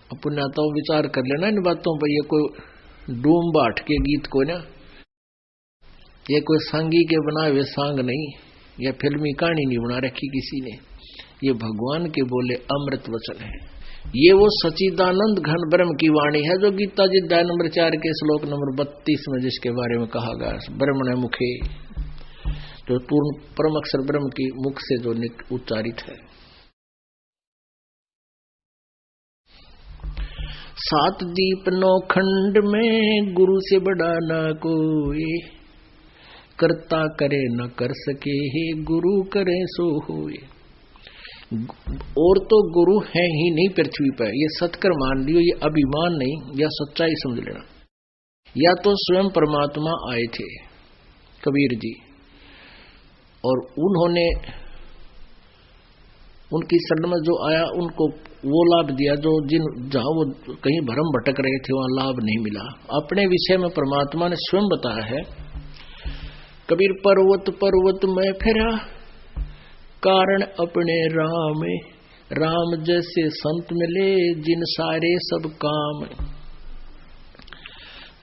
अपना तो विचार कर लेना इन बातों पर। ये कोई डूम बाट के गीत को ना, ये कोई सांगी के बनाए हुए सांग नहीं, या फिल्मी कहानी नहीं बना रखी किसी ने। ये भगवान के बोले अमृत वचन है। ये वो सच्चिदानंद घन ब्रह्म की वाणी है जो गीता जी अध्याय नंबर 4 के श्लोक नंबर 32 में जिसके बारे में कहा गया, ब्रह्मण मुखे, जो पूर्ण परम अक्षर ब्रह्म की मुख से जो उच्चारित है। 7 दीप 9 खंड में गुरु से बड़ा ना कोई, करता करे न कर सके, हे गुरु करे सो होए। और तो गुरु है ही नहीं पृथ्वी पर, ये सत्कर मान लियो, ये अभिमान नहीं, या सच्चाई समझ लेना। या तो स्वयं परमात्मा आए थे कबीर जी, और उन्होंने उनकी शरण में जो आया उनको वो लाभ दिया जो जहां वो कहीं भ्रम भटक रहे थे वहां लाभ नहीं मिला। अपने विषय में परमात्मा ने स्वयं बताया है, कबीर पर्वत पर्वत में फिरा, कारण अपने राम, राम जैसे संत मिले जिन सारे सब काम।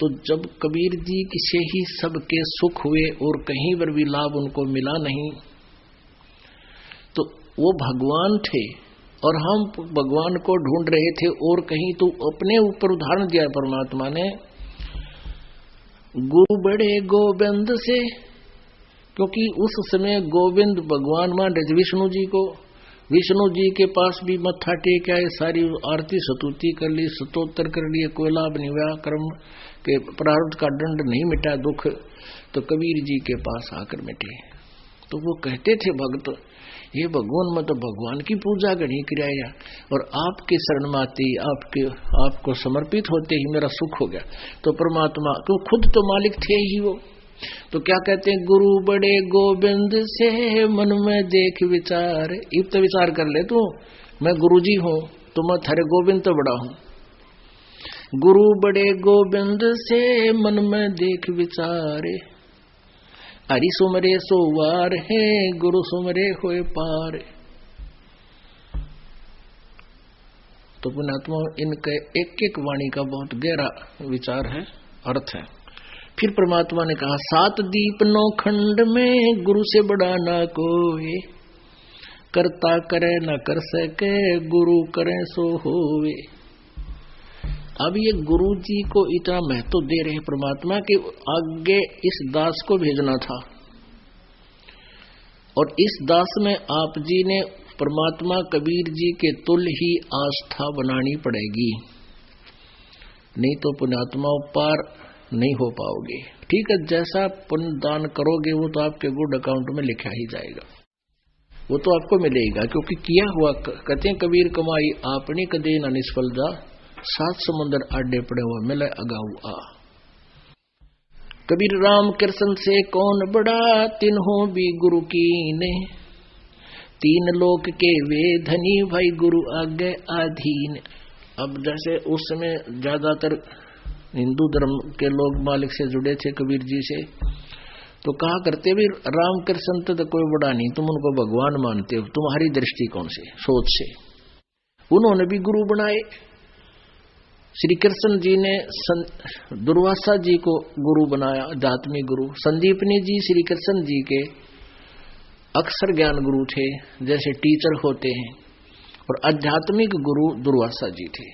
तो जब कबीर जी से ही सबके सुख हुए और कहीं पर भी लाभ उनको मिला नहीं, तो वो भगवान थे और हम भगवान को ढूंढ रहे थे और कहीं। तो अपने ऊपर उदाहरण दिया परमात्मा ने, गुरु बड़े गोविंद से, क्योंकि उस समय गोविंद भगवान मान रहे विष्णु जी को। विष्णु जी के पास भी मत्था टेका है, सारी आरती स्तुति कर ली, स्तोत्र कर लिए, कोई लाभ नहीं हुआ, कर्म के प्रारब्ध का दंड नहीं मिटा दुख, तो कबीर जी के पास आकर मिटे। तो वो कहते थे भक्त, ये भगवान में तो भगवान की पूजा गणी किराया, और आपके शरण में आते ही आपको समर्पित होते ही मेरा सुख हो गया। तो परमात्मा तो खुद तो मालिक थे ही वो, तो क्या कहते हैं, गुरु बड़े गोविंद से मन में देख विचार। इब तो विचार कर ले तू, मैं गुरु जी हूं तो मैं थारे गोविंद तो बड़ा हूं। गुरु बड़े गोविंद से मन में देख विचारे, हरि सुमरे सोवार है, गुरु सुमरे होए पार। तो पुण्यात्मा इनके एक एक वाणी का बहुत गहरा विचार है, अर्थ है। फिर परमात्मा ने कहा, 7 दीप 9 खंड में गुरु से बड़ा ना कोई, करता करे न कर सके, गुरु करे सो होवे। अब ये गुरु जी को इतना महत्व दे रहे परमात्मा कि आगे इस दास को भेजना था, और इस दास में आप जी ने परमात्मा कबीर जी के तुल्य ही आस्था बनानी पड़ेगी, नहीं तो पुण्यात्मा पार नहीं हो पाओगे। ठीक है, जैसा पुण्य दान करोगे वो तो आपके गुड अकाउंट में लिखा ही जाएगा, वो तो आपको मिलेगा, क्योंकि किया हुआ। कहते हैं कबीर कमाई आपनी कदे न निष्फल जा, 7 समुद्र आडे पड़े हुआ मिले अगाऊ आ। कबीर राम कृष्ण से कौन बड़ा, तिन्हों भी गुरु की ने, 3 लोक के वे धनी, भाई गुरु आगे आधीन। अब जैसे उस समय ज्यादातर हिंदू धर्म के लोग मालिक से जुड़े थे कबीर जी से, तो कहा करते भी राम कृष्ण तो कोई बड़ा नहीं, तुम उनको भगवान मानते हो, तुम्हारी दृष्टिकोण से सोच से। उन्होंने भी गुरु बनाए। श्री कृष्ण जी ने दुर्वासा जी को गुरु बनाया, आध्यात्मिक गुरु। संदीपनी जी श्री कृष्ण जी के अक्षर ज्ञान गुरु थे, जैसे टीचर होते हैं, और आध्यात्मिक गुरु दुर्वासा जी थे।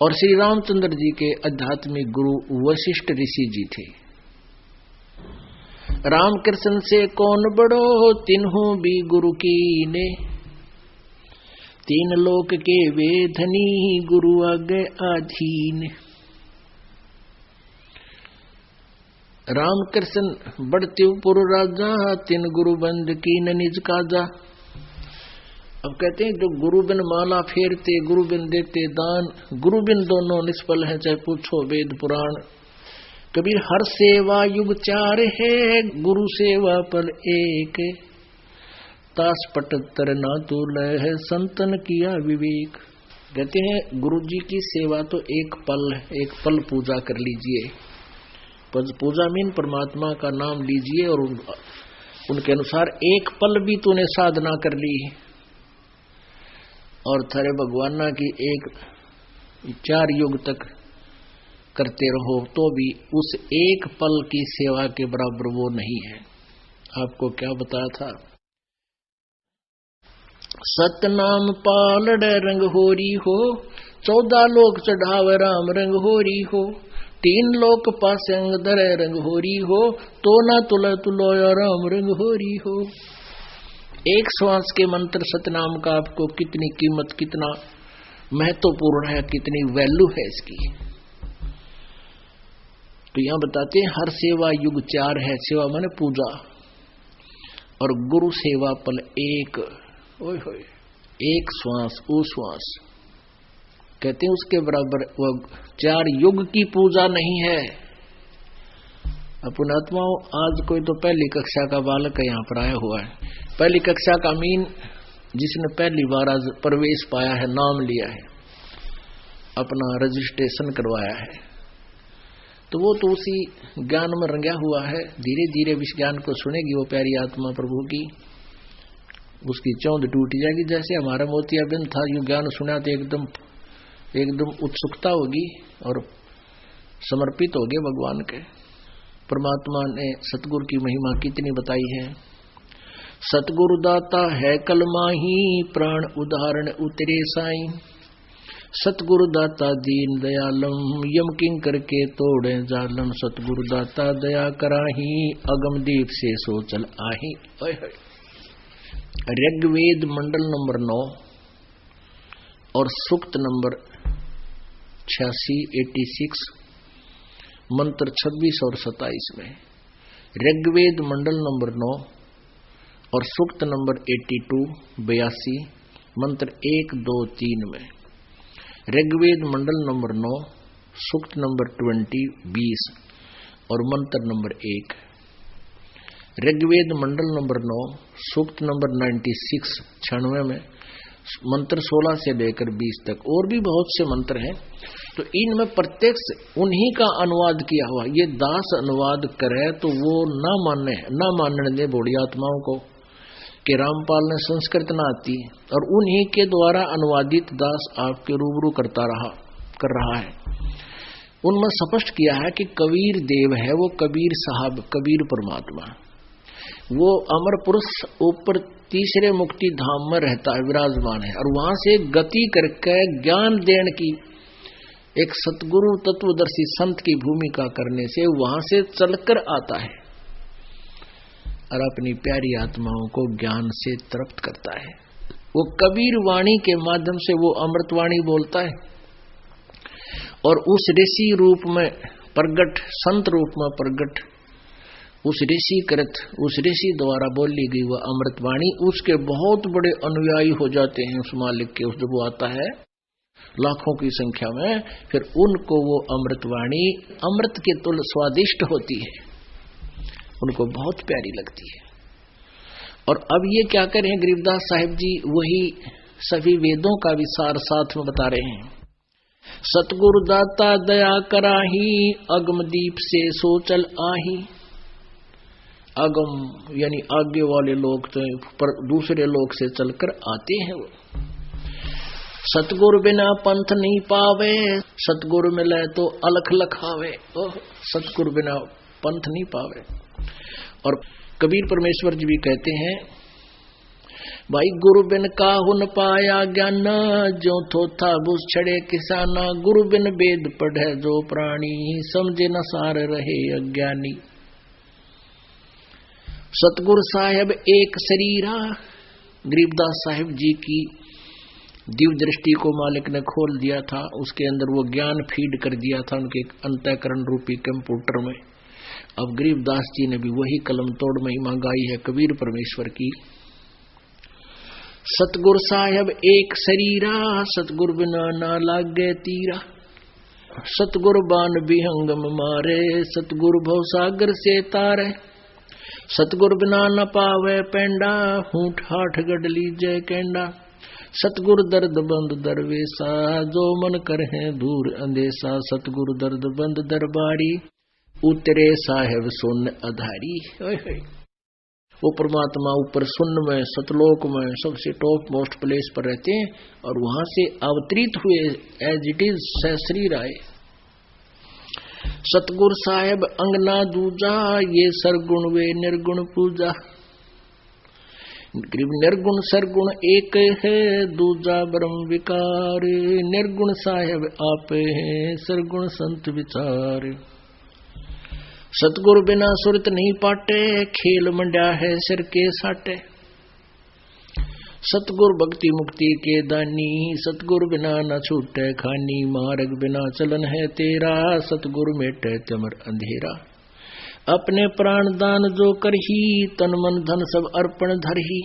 और श्री रामचंद्र जी के आध्यात्मिक गुरु वशिष्ठ ऋषि जी थे। राम कृष्ण से कौन बड़ो, तिन्हों भी गुरु की ने, 3 लोक के वे धनी, गुरु आगे आधीन। राम कृष्ण बढ़ते पुर राजा, 3 गुरु बंद की न निज काजा। अब कहते हैं जो गुरु बिन माला फेरते, गुरु बिन देते दान, गुरु बिन दोनों निष्फल है, चाहे पूछो वेद पुराण। कबीर हर सेवा युग 4 है, गुरु सेवा पल एक, तास पटत्तर ना तुल है, संतन किया विवेक। कहते हैं गुरु जी की सेवा तो एक पल पूजा कर लीजिए। पूजा मीन परमात्मा का नाम लीजिए, और उनके अनुसार एक पल भी तूने साधना कर ली, और थारे भगवाना की एक 4 युग तक करते रहो तो भी उस एक पल की सेवा के बराबर वो नहीं है। आपको क्या बताया था? सतनाम पालड़ रंग होरी हो, 14 लोक चढ़ावे राम रंग होरी हो, 3 लोक पासे अंग धरे रंग होरी हो, तो ना तुल तुलो राम रंग होरी हो। एक श्वास के मंत्र सतनाम का आपको कितनी कीमत, कितना महत्वपूर्ण है, कितनी वैल्यू है इसकी। तो यहां बताते हैं हर सेवा युग 4 है। सेवा माने पूजा, और गुरु सेवा पल एक। ओए होए, एक श्वास उश्वास कहते हैं उसके बराबर वो 4 युग की पूजा नहीं है। अपन आत्माओं, आज कोई तो पहली कक्षा का बालक यहाँ पर आया हुआ है, पहली कक्षा का मीन जिसने पहली बार आज प्रवेश पाया है, नाम लिया है, अपना रजिस्ट्रेशन करवाया है, तो वो तो उसी ज्ञान में रंगा हुआ है। धीरे धीरे इस ज्ञान को सुनेगी वो प्यारी आत्मा प्रभु की, उसकी चौंध टूट जाएगी। जैसे हमारा मोतियाबिंद था, यू ज्ञान सुना तो एकदम उत्सुकता होगी और समर्पित होगे भगवान के। परमात्मा ने सतगुरु की महिमा कितनी बताई है। सतगुरु दाता है कलमाही, प्राण उदाहरण उतरे साईं। सतगुरु दाता दीन दयालम, यम किंकर के तोड़े जालम। सतगुरु दाता दया कराही, अगम दीप से सोचल आही। ऋग्वेद मंडल नंबर 9 और सूक्त नंबर 86 मंत्र 26 और 27 में। ऋग्वेद मंडल नंबर 9 और सूक्त नंबर 82 मंत्र 1, 2, 3 में। ऋग्वेद मंडल नंबर 9 सूक्त नंबर 20 और मंत्र नंबर 1। ऋग्वेद मंडल नंबर 9 सूक्त नंबर 96 में मंत्र 16 से लेकर 20 तक। और भी बहुत से मंत्र हैं, तो इनमें प्रत्यक्ष उन्हीं का अनुवाद किया हुआ। ये दास अनुवाद करे तो वो न मानने दे बूढ़ी आत्माओं को कि रामपाल ने संस्कृत न आती, और उन्हीं के द्वारा अनुवादित दास आपके रूबरू कर रहा है। उनमें स्पष्ट किया है कि कबीर देव है वो, कबीर साहब, कबीर परमात्मा, वो अमर पुरुष ऊपर तीसरे मुक्ति धाम में रहता है, विराजमान है, और वहां से गति करके ज्ञान देने की एक सतगुरु तत्वदर्शी संत की भूमिका करने से वहां से चलकर आता है और अपनी प्यारी आत्माओं को ज्ञान से तृप्त करता है। वो कबीर वाणी के माध्यम से वो अमृतवाणी बोलता है, और उस ऋषि रूप में प्रगट, संत रूप में प्रगट, उस ऋषि द्वारा बोली गई वह अमृतवाणी उसके बहुत बड़े अनुयायी हो जाते हैं। उस मालिक के जब वो आता है लाखों की संख्या में, फिर उनको वो अमृतवाणी अमृत के तुल्य स्वादिष्ट होती है, उनको बहुत प्यारी लगती है। और अब ये क्या करें गरीबदास साहिब जी, वही सभी वेदों का विसार साथ में बता रहे हैं। सतगुरु दाता दया कराही, अगम दीप से सोचल आही। अगम यानी आगे वाले लोग तो पर दूसरे लोग से चलकर आते हैं वो। सतगुरु बिना पंथ नहीं पावे, सतगुरु मिले तो अलख लखावे। सतगुरु बिना पंथ नहीं पावे। और कबीर परमेश्वर जी भी कहते हैं, भाई गुरु बिन काहु न पाया ज्ञान, जो थोथा बुस छड़े किसाना। गुरु बिन वेद पढ़े जो प्राणी, समझे न सार रहे अज्ञानी। सतगुरु साहेब एक शरीरा, गरीबदास साहिब जी की दिव्य दृष्टि को मालिक ने खोल दिया था, उसके अंदर वो ज्ञान फीड कर दिया था उनके अंतःकरण रूपी कंप्यूटर में। अब गरीबदास जी ने भी वही कलम तोड़ महिमा गाई है कबीर परमेश्वर की। सतगुरु साहेब एक शरीरा, सतगुरु बिना ना लागे तीरा। सतगुरु बाण विहंगम मारे, सतगुरु भवसागर से तारे। सतगुरु बिना न पावे पेंडा, हूठ हाठ गढ़ लीजे केंडा। सतगुरु दर्द बंद दरवेसा, जो मन करहे दूर अंदेसा। सतगुरु दर्द बंद दरबारी, उतरे साहेब सुन अधारी। वो परमात्मा ऊपर शून्य में, सतलोक में, सबसे टॉप मोस्ट प्लेस पर रहते हैं और वहां से अवतरित हुए एज इट इज शरीर आए। सतगुरु साहेब अंगना दूजा, ये सरगुण वे निर्गुण पूजा। निर्गुण सरगुण एक है, दूजा ब्रह्म विकार। निर्गुण साहेब आप है, सरगुण संत विचार। सतगुरु बिना सुरत नहीं पाटे, खेल मंड्या है सिर के साटे। सतगुरु भक्ति मुक्ति के दानी, सतगुरु बिना न छूटे खानी। मार्ग बिना चलन है तेरा, सतगुरु मेटे तमर अंधेरा। अपने प्राण दान जो करही, तन मन धन सब अर्पण धरही।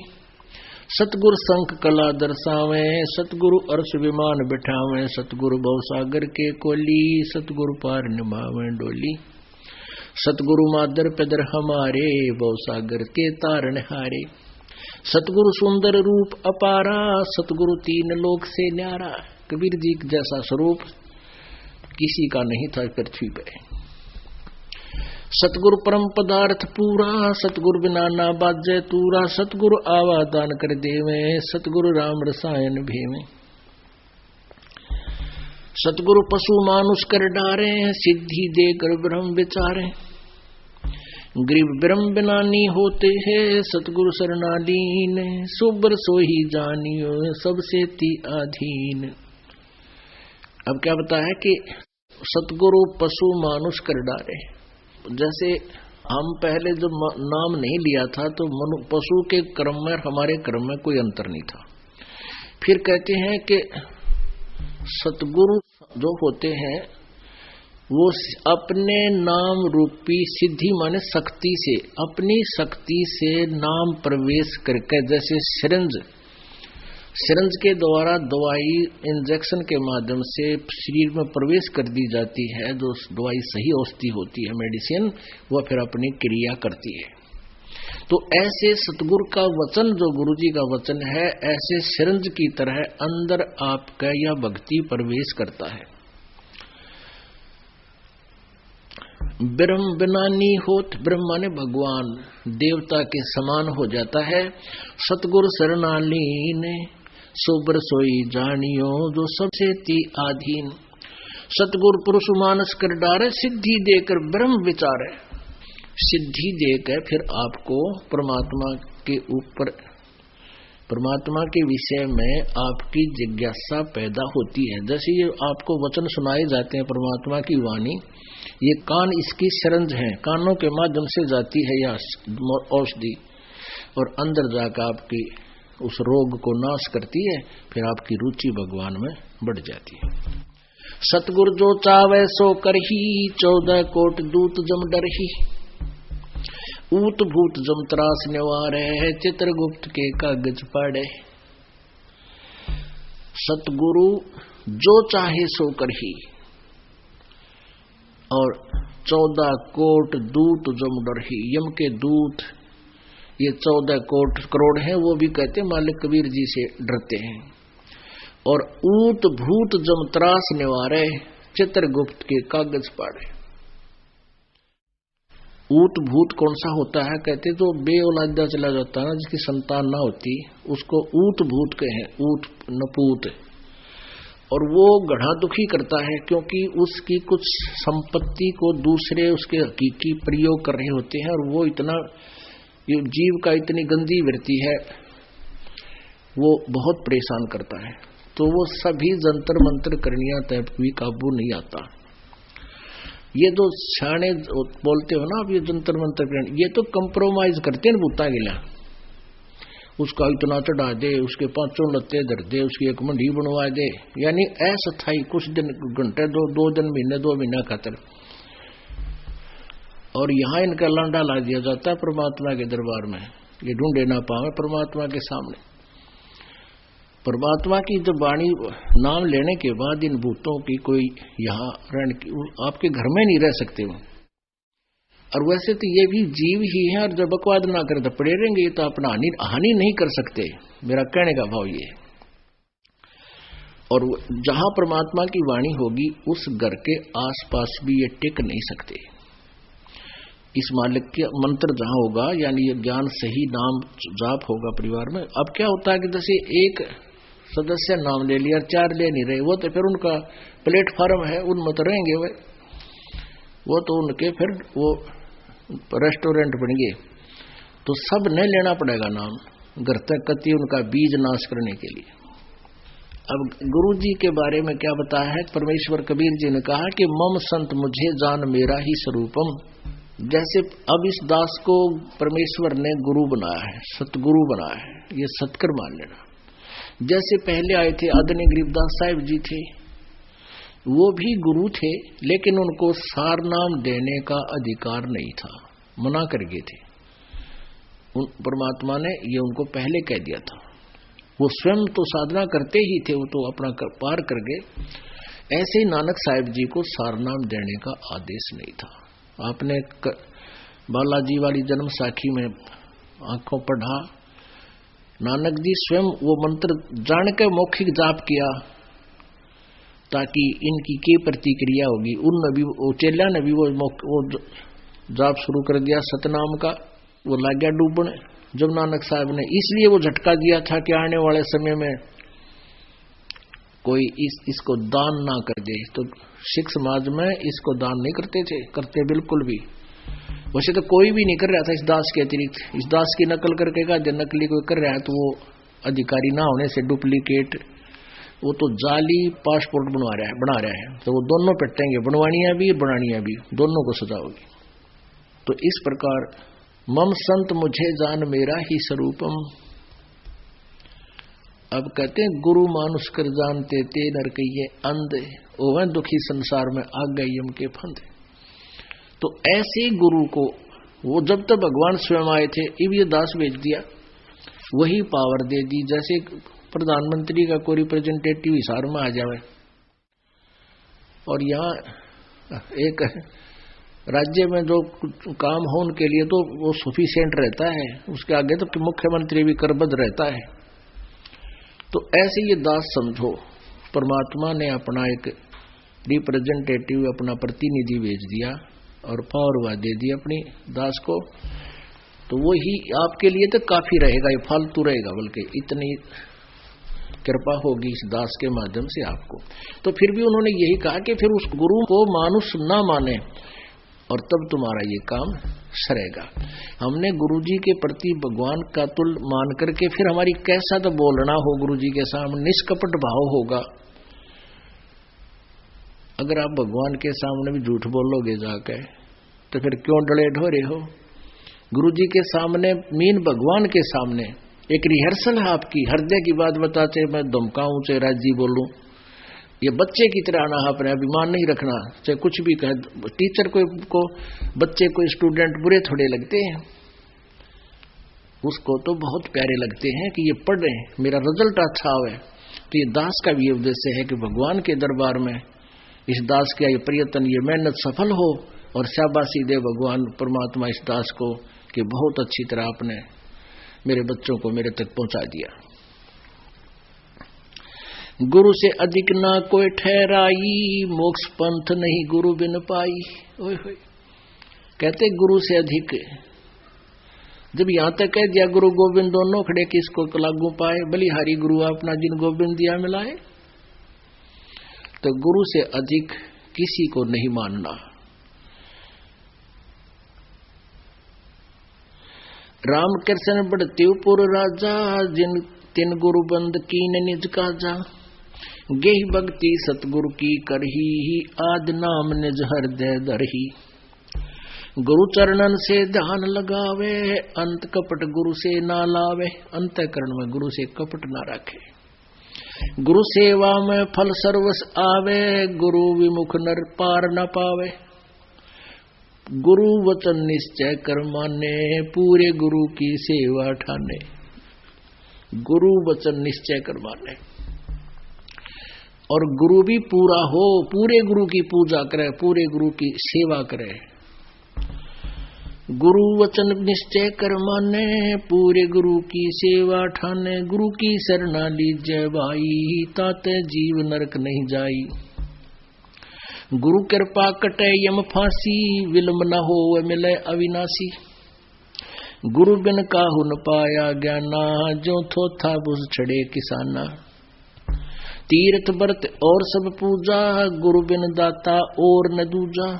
सतगुरु संख कला दर्शावे, सतगुरु अर्श विमान बिठावे। सतगुरु भवसागर के कोली, सतगुरु पार निभावे डोली। सतगुरु मादर पेदर हमारे, भवसागर के तारण हारे। सतगुरु सुंदर रूप अपारा, सतगुरु तीन लोक से न्यारा। कबीर जी जैसा स्वरूप किसी का नहीं था पृथ्वी पे। सतगुरु परम पदार्थ पूरा, सतगुरु बिना ना बाजे तूरा। सतगुरु आवा दान कर देवे, सतगुरु राम रसायन भेवे। सतगुरु पशु मानुष कर डारे, सिद्धि देकर ब्रह्म विचारे। गरीब ब्रह्म बिनानी होते हैं, सतगुरु शरणालीन। सुबर सोही जानियो, सबसे ती अधीन। अब क्या बताया कि सतगुरु पशु मानुष कर डारे। जैसे हम पहले जो नाम नहीं लिया था तो पशु के क्रम में हमारे क्रम में कोई अंतर नहीं था। फिर कहते हैं कि सतगुरु जो होते हैं वो अपने नाम रूपी सिद्धि माने शक्ति से, अपनी शक्ति से नाम प्रवेश करके, जैसे सिरंज के द्वारा दवाई इंजेक्शन के माध्यम से शरीर में प्रवेश कर दी जाती है, जो दवाई सही औषधि होती है मेडिसिन, वह फिर अपनी क्रिया करती है। तो ऐसे सतगुरु का वचन, जो गुरु जी का वचन है, ऐसे सिरंज की तरह अंदर आपका यह भक्ति प्रवेश करता है। ब्रह्म बिनानी होत, ब्रह्म माने भगवान, देवता के समान हो जाता है। सतगुरु शरणालीन, सोबर सोई जानियो, जो सबसे ती आधीन। सतगुरु पुरुष मानस कर डारे, सिद्धि देकर ब्रह्म विचारे। सिद्धि देकर फिर आपको परमात्मा के ऊपर, परमात्मा के विषय में आपकी जिज्ञासा पैदा होती है। जैसे ये आपको वचन सुनाए जाते हैं, परमात्मा की वाणी, ये कान इसकी शरंज है, कानों के माध्यम से जाती है यह औषधि और अंदर जाकर आपकी उस रोग को नाश करती है। फिर आपकी रुचि भगवान में बढ़ जाती है। सतगुरु जो चावे सो करही, 14 कोट दूत जम डरही। ऊत भूत जम त्रास निवारे, चित्रगुप्त के कागज पाड़े। सतगुरु जो चाहे सो करही, और 14 कोट दूत जम डरही। यम के दूत ये 14 कोट करोड़ हैं, वो भी कहते मालिक कबीर जी से डरते हैं। और ऊत भूत जम त्रास निवारे, चित्रगुप्त के कागज पाड़े। ऊत भूत कौन सा होता है? कहते तो बेऔलादा चला जाता है, जिसकी संतान ना होती, उसको ऊत भूत कहे, ऊत नपूत। और वो गढ़ा दुखी करता है, क्योंकि उसकी कुछ संपत्ति को दूसरे उसके हकीकी प्रयोग कर रहे होते हैं, और वो इतना, ये जीव का इतनी गंदी वृत्ति है, वो बहुत परेशान करता है। तो वो सभी जंतर मंत्र करनिया तय भी काबू नहीं आता। ये जो छाने बोलते हो ना, अब ये जंतर मंत्र करने, ये तो कंप्रोमाइज करते हैं बूता गिला। उसका इतना चढ़ा दे, उसके 5 लत्ते धर दे, उसकी एक मंडी बनवा दे, यानी अस्थायी कुछ दिन, घंटे, 2 दिन, महीने, 2 महीना खातर। और यहाँ इनका लांडा ला दिया जाता है परमात्मा के दरबार में, ये ढूंढे ना पावे परमात्मा के सामने। परमात्मा की जब वाणी नाम लेने के बाद इन भूतों की कोई यहाँ रहने की, आपके घर में नहीं रह सकते वो। और वैसे तो ये भी जीव ही है, और जब बकवाद ना करे तो पड़े रहेंगे, ये तो अपना हानि नहीं कर सकते। मेरा कहने का भाव ये है। और जहां परमात्मा की वाणी होगी, उस घर के आसपास भी ये टिक नहीं सकते। इस मालिक के मंत्र जहां होगा, यानी ये ज्ञान सही नाम जाप होगा परिवार में। अब क्या होता है कि जैसे एक सदस्य नाम ले लिया, 4 ले नहीं रहे, वो तो फिर उनका प्लेटफॉर्म है, उनमें तो रहेंगे वो तो उनके फिर वो रेस्टोरेंट बन गए, तो सब नहीं लेना पड़ेगा नाम घर तक कति उनका बीज नाश करने के लिए। अब गुरु जी के बारे में क्या बताया है, परमेश्वर कबीर जी ने कहा कि मम संत मुझे जान मेरा ही स्वरूपम। जैसे अब इस दास को परमेश्वर ने गुरु बनाया है, सतगुरु बनाया है, ये सत्कर मान लेना। जैसे पहले आए थे आदरणीय गरीबदास साहिब जी थे, वो भी गुरु थे, लेकिन उनको सार नाम देने का अधिकार नहीं था, मना कर गए थे। परमात्मा ने ये उनको पहले कह दिया था। वो स्वयं तो साधना करते ही थे, वो तो अपना पार कर गए। ऐसे ही नानक साहिब जी को सार नाम देने का आदेश नहीं था। आपने बालाजी वाली जन्म साखी में आंखों पढ़ा, नानक जी स्वयं वो मंत्र जान के मौखिक जाप किया ताकि इनकी क्या प्रतिक्रिया होगी। उनने भी, वो चेला ने भी वो जाप शुरू कर दिया सतनाम का। वो लग गया डूबने जब नानक साहब ने, इसलिए वो झटका दिया था कि आने वाले समय में कोई इसको दान ना कर दे। तो सिख समाज में इसको दान नहीं करते बिल्कुल भी। वैसे तो कोई भी नहीं कर रहा था इस दास के अतिरिक्त। इस दास की नकल करके का नकली कोई कर रहा है तो वो अधिकारी ना होने से डुप्लीकेट, वो तो जाली पासपोर्ट बना रहा है, तो वो दोनों पिटेंगे, बनवानियां भी बनानियां भी, दोनों को सजा होगी। तो इस प्रकार मम संत मुझे जान मेरा ही स्वरूपम। अब कहते हैं गुरु मानुष कर जानते ते नर कहिए अंध, ओवै दुखी संसार में आ गए यम के फंद। तो ऐसे गुरु को वो जब तक भगवान स्वयं आए थे, अब ये दास भेज दिया, वही पावर दे दी। जैसे प्रधानमंत्री का कोई रिप्रेजेंटेटिव हिसार में आ जाए, और यहाँ एक राज्य में जो काम हो उनके लिए तो वो सफिशिएंट रहता है, उसके आगे तो मुख्यमंत्री भी करबद्ध रहता है। तो ऐसे ये दास समझो, परमात्मा ने अपना एक रिप्रेजेंटेटिव, अपना प्रतिनिधि भेज दिया और पावर दे दी अपनी दास को। तो वो ही आपके लिए तो काफी रहेगा, ये फालतू रहेगा, बल्कि इतनी कृपा होगी इस दास के माध्यम से आपको। तो फिर भी उन्होंने यही कहा कि फिर उस गुरु को मानुष ना माने और तब तुम्हारा ये काम सरेगा। हमने गुरुजी के प्रति भगवान का तुल मान करके फिर हमारी कैसा तो बोलना हो गुरुजी के सामने, निष्कपट भाव होगा। अगर आप भगवान के सामने भी झूठ बोलोगे जाकर तो फिर क्यों डले ढोरे हो। गुरुजी के सामने मीन भगवान के सामने एक रिहर्सल है आपकी, हृदय की बात बताते मैं धमकाऊं चाहे राजी बोलूं, ये बच्चे की तरह आना, अपने अभिमान नहीं रखना, चाहे कुछ भी कहे। टीचर को बच्चे को स्टूडेंट बुरे थोड़े लगते हैं, उसको तो बहुत प्यारे लगते हैं कि ये पढ़ रहे हैं, मेरा रिजल्ट अच्छा हो। तो ये दास का भी उद्देश्य है कि भगवान के दरबार में इस दास का ये प्रयत्न, ये मेहनत सफल हो और शाबाशी दे भगवान परमात्मा इस दास को कि बहुत अच्छी तरह आपने मेरे बच्चों को मेरे तक पहुंचा दिया। गुरु से अधिक ना कोई ठहराई, मोक्ष पंथ नहीं गुरु बिन पाई। ओए होए, कहते गुरु से अधिक, जब यहां तक कह दिया गुरु गोविंद दोनों खड़े किसको लागू पाए, बलिहारी गुरु अपना जिन गोविंद दिया मिलाए। तो गुरु से अधिक किसी को नहीं मानना। रामकृष्ण बड़त्यूपुर राजा, जिन तिन गुरु बंद कीन निज काजा। गेहि भक्ति सतगुरु की करही, आद नाम निज हृदय धरही। गुरु चरणन से ध्यान लगावे, अंत कपट गुरु से ना लावे। अंतःकरण में गुरु से कपट ना रखे। गुरु सेवा में फल सर्वस आवे, गुरु विमुख नर पार न पावे। गुरु वचन निश्चय कर माने, पूरे गुरु की सेवा ठाने। गुरु वचन निश्चय कर माने और गुरु भी पूरा हो, पूरे गुरु की पूजा करे, पूरे गुरु की सेवा करे। गुरु वचन निश्चय कर माने, पूरे गुरु की सेवा ठाने। गुरु की शरणा लीजय भाई, ताते जीव नरक नहीं जाई। गुरु कृपा कटे यम फांसी, विलंब न हो मिले अविनाशी। गुरु बिन काहू न पाया ज्ञाना, जो थोथा बुझ छड़े किसाना। तीर्थ व्रत और सब पूजा, गुरु बिन दाता और न दूजा।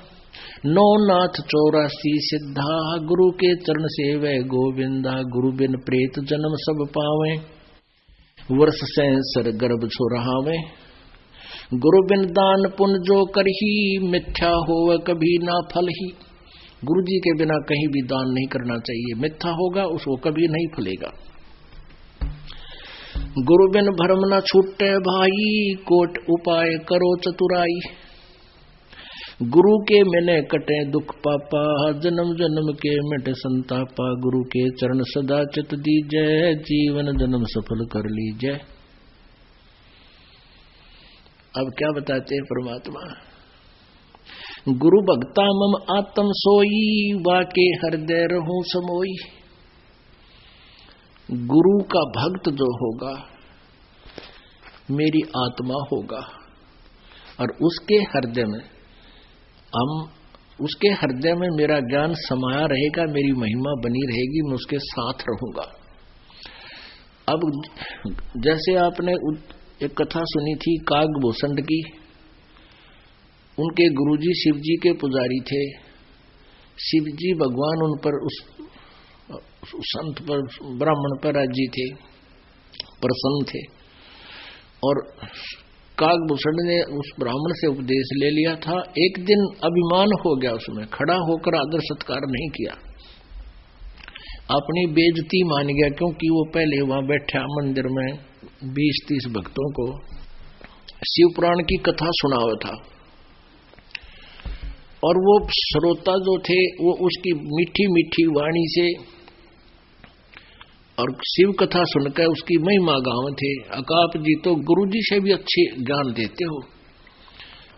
नौ नाथ 84 सिद्धा, गुरु के चरण सेवे गोविंदा। गुरु बिन प्रेत जन्म सब पावे, वर्ष सहस्र गर्भ छोरहावे। गुरु बिन दान पुण्य जो करही, मिथ्या होवे कभी ना फल ही। गुरु जी के बिना कहीं भी दान नहीं करना चाहिए, मिथ्या होगा उसको कभी नहीं फलेगा। गुरु बिन भरम न छूटे भाई, कोट उपाय करो चतुराई। गुरु के मैंने कटे दुख पापा, जन्म जन्म के मिटे संतापा। गुरु के चरण सदा चित दीजै, जीवन जन्म सफल कर लीजै। अब क्या बताते हैं परमात्मा? गुरु भक्ता मम आत्म सोई, वाके हृदय रहूं समोई। गुरु का भक्त जो होगा मेरी आत्मा होगा, और उसके हृदय में उसके हृदय में मेरा ज्ञान समाया रहेगा, मेरी महिमा बनी रहेगी, मैं उसके साथ रहूंगा। अब जैसे आपने एक कथा सुनी थी कागभूषण की, उनके गुरुजी शिवजी के पुजारी थे। शिवजी भगवान उन पर उस संत पर, ब्राह्मण पर राजी थे, प्रसन्न थे। और कागभूषण ने उस ब्राह्मण से उपदेश ले लिया था। एक दिन अभिमान हो गया, उसमें खड़ा होकर आदर सत्कार नहीं किया, अपनी बेइज्जती मान गया, क्योंकि वो पहले वहां बैठा मंदिर में 20-30 भक्तों को शिव पुराण की कथा सुनावा था। और वो श्रोता जो थे वो उसकी मीठी मीठी वाणी से और शिव कथा सुनकर उसकी महिमा गाँव थे। अकाप जी तो गुरुजी से भी अच्छे ज्ञान देते हो।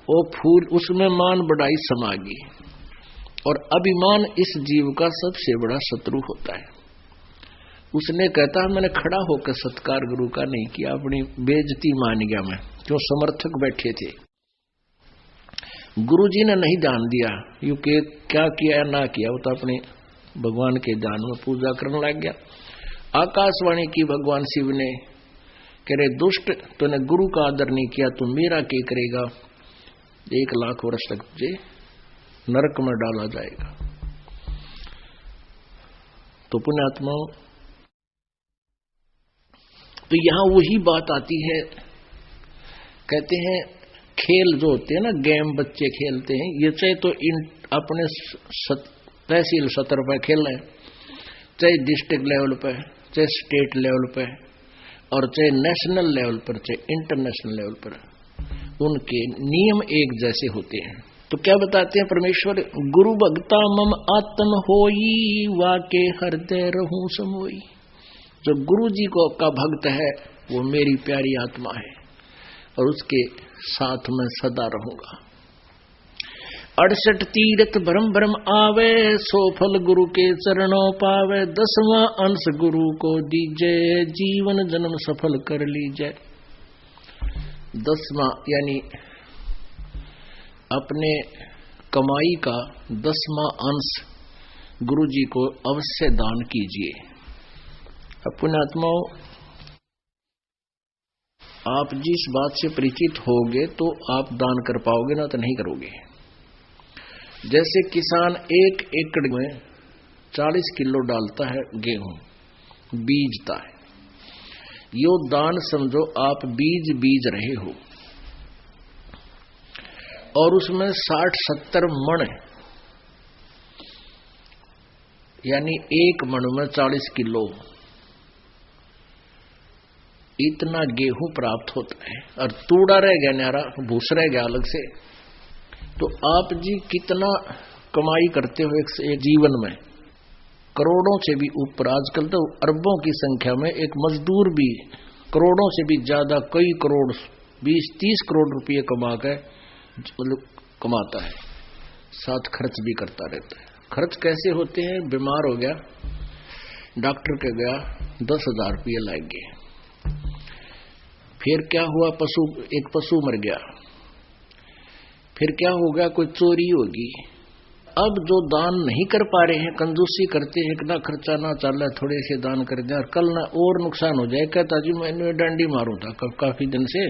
वो फूल उसमें मान बढ़ाई समा गई, और अभिमान इस जीव का सबसे बड़ा शत्रु होता है। उसने कहता मैंने खड़ा होकर सत्कार गुरु का नहीं किया, अपनी बेइज्जती मान गया मैं, जो समर्थक बैठे थे। गुरुजी ने नहीं ध्यान दिया, यू के क्या किया ना किया, वो तो अपने भगवान के ध्यान में पूजा करने लग गया। आकाशवाणी की भगवान शिव ने, कह रहे दुष्ट, तूने गुरु का आदर नहीं किया, तू मेरा क्या करेगा? 1 लाख वर्ष तक तुझे नरक में डाला जाएगा। तो पुण्यात्माओं, तो यहां वही बात आती है, कहते हैं खेल जो होते हैं ना, गेम बच्चे खेलते हैं, ये चाहे तो अपने तहसील सतर पर खेल रहे हैं, चाहे डिस्ट्रिक्ट लेवल पर, चाहे स्टेट लेवल पर, और चाहे नेशनल लेवल पर, चाहे इंटरनेशनल लेवल पर, उनके नियम एक जैसे होते हैं। तो क्या बताते हैं परमेश्वर? गुरु भक्ता मम आत्म होई, वाके हृदय रहूं समोई। जो गुरु जी को का भक्त है वो मेरी प्यारी आत्मा है, और उसके साथ में सदा रहूंगा। 68 तीर्थ भरम भरम आवे, 100 फल गुरु के चरणों पावे। 10वां अंश गुरु को दीजे, जीवन जन्म सफल कर लीजे। 10वां यानी अपने कमाई का 10वां अंश गुरु जी को अवश्य दान कीजिए। पुण्यात्माओं, आप जिस बात से परिचित होगे तो आप दान कर पाओगे, ना तो नहीं करोगे। जैसे किसान 1 एकड़ में 40 किलो डालता है गेहूं, बीजता है, यो दान समझो आप बीज रहे हो, और उसमें 60-70 मण, यानी 1 मण में 40 किलो, इतना गेहूं प्राप्त होता है। और तूड़ा रह गया, न्यारा भूस रह गया अलग से। तो आप जी कितना कमाई करते हो एक जीवन में, करोड़ों से भी ऊपर, आजकल तो अरबों की संख्या में एक मजदूर भी करोड़ों से भी ज्यादा, कई करोड़, 20-30 करोड़ रुपये कमा के मतलब कमाता है, साथ खर्च भी करता रहता है। खर्च कैसे होते हैं? बीमार हो गया, डॉक्टर के गया, 10,000 रुपये लग गए। फिर क्या हुआ? एक पशु मर गया, फिर क्या होगा, कोई चोरी होगी। अब जो दान नहीं कर पा रहे हैं, कंजूसी करते हैं, इतना खर्चा ना चल, थोड़े से दान कर दे, कल ना और नुकसान हो जाए। कहता जी मैंने डंडी मारू था काफी दिन से,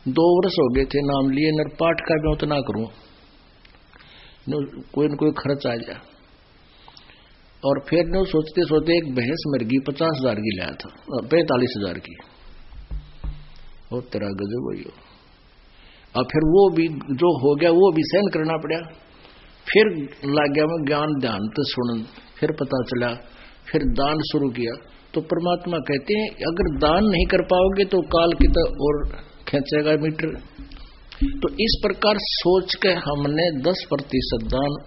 2 वर्ष हो गए थे नाम लिए, नर पाठ का भी उतना करूं, कोई न कोई खर्च आ जाए। और फिर न सोचते सोचते एक भैंस मर गई, 50,000 की लाया था, 45,000 की। और तेरा गजब हो। अब फिर वो भी जो हो गया वो भी सहन करना पड़ा। फिर लग गया मैं ज्ञान ध्यान तो सुन, फिर पता चला, फिर दान शुरू किया। तो परमात्मा कहते हैं अगर दान नहीं कर पाओगे तो काल की तो और खींचेगा मीटर। तो इस प्रकार सोच के हमने 10% दान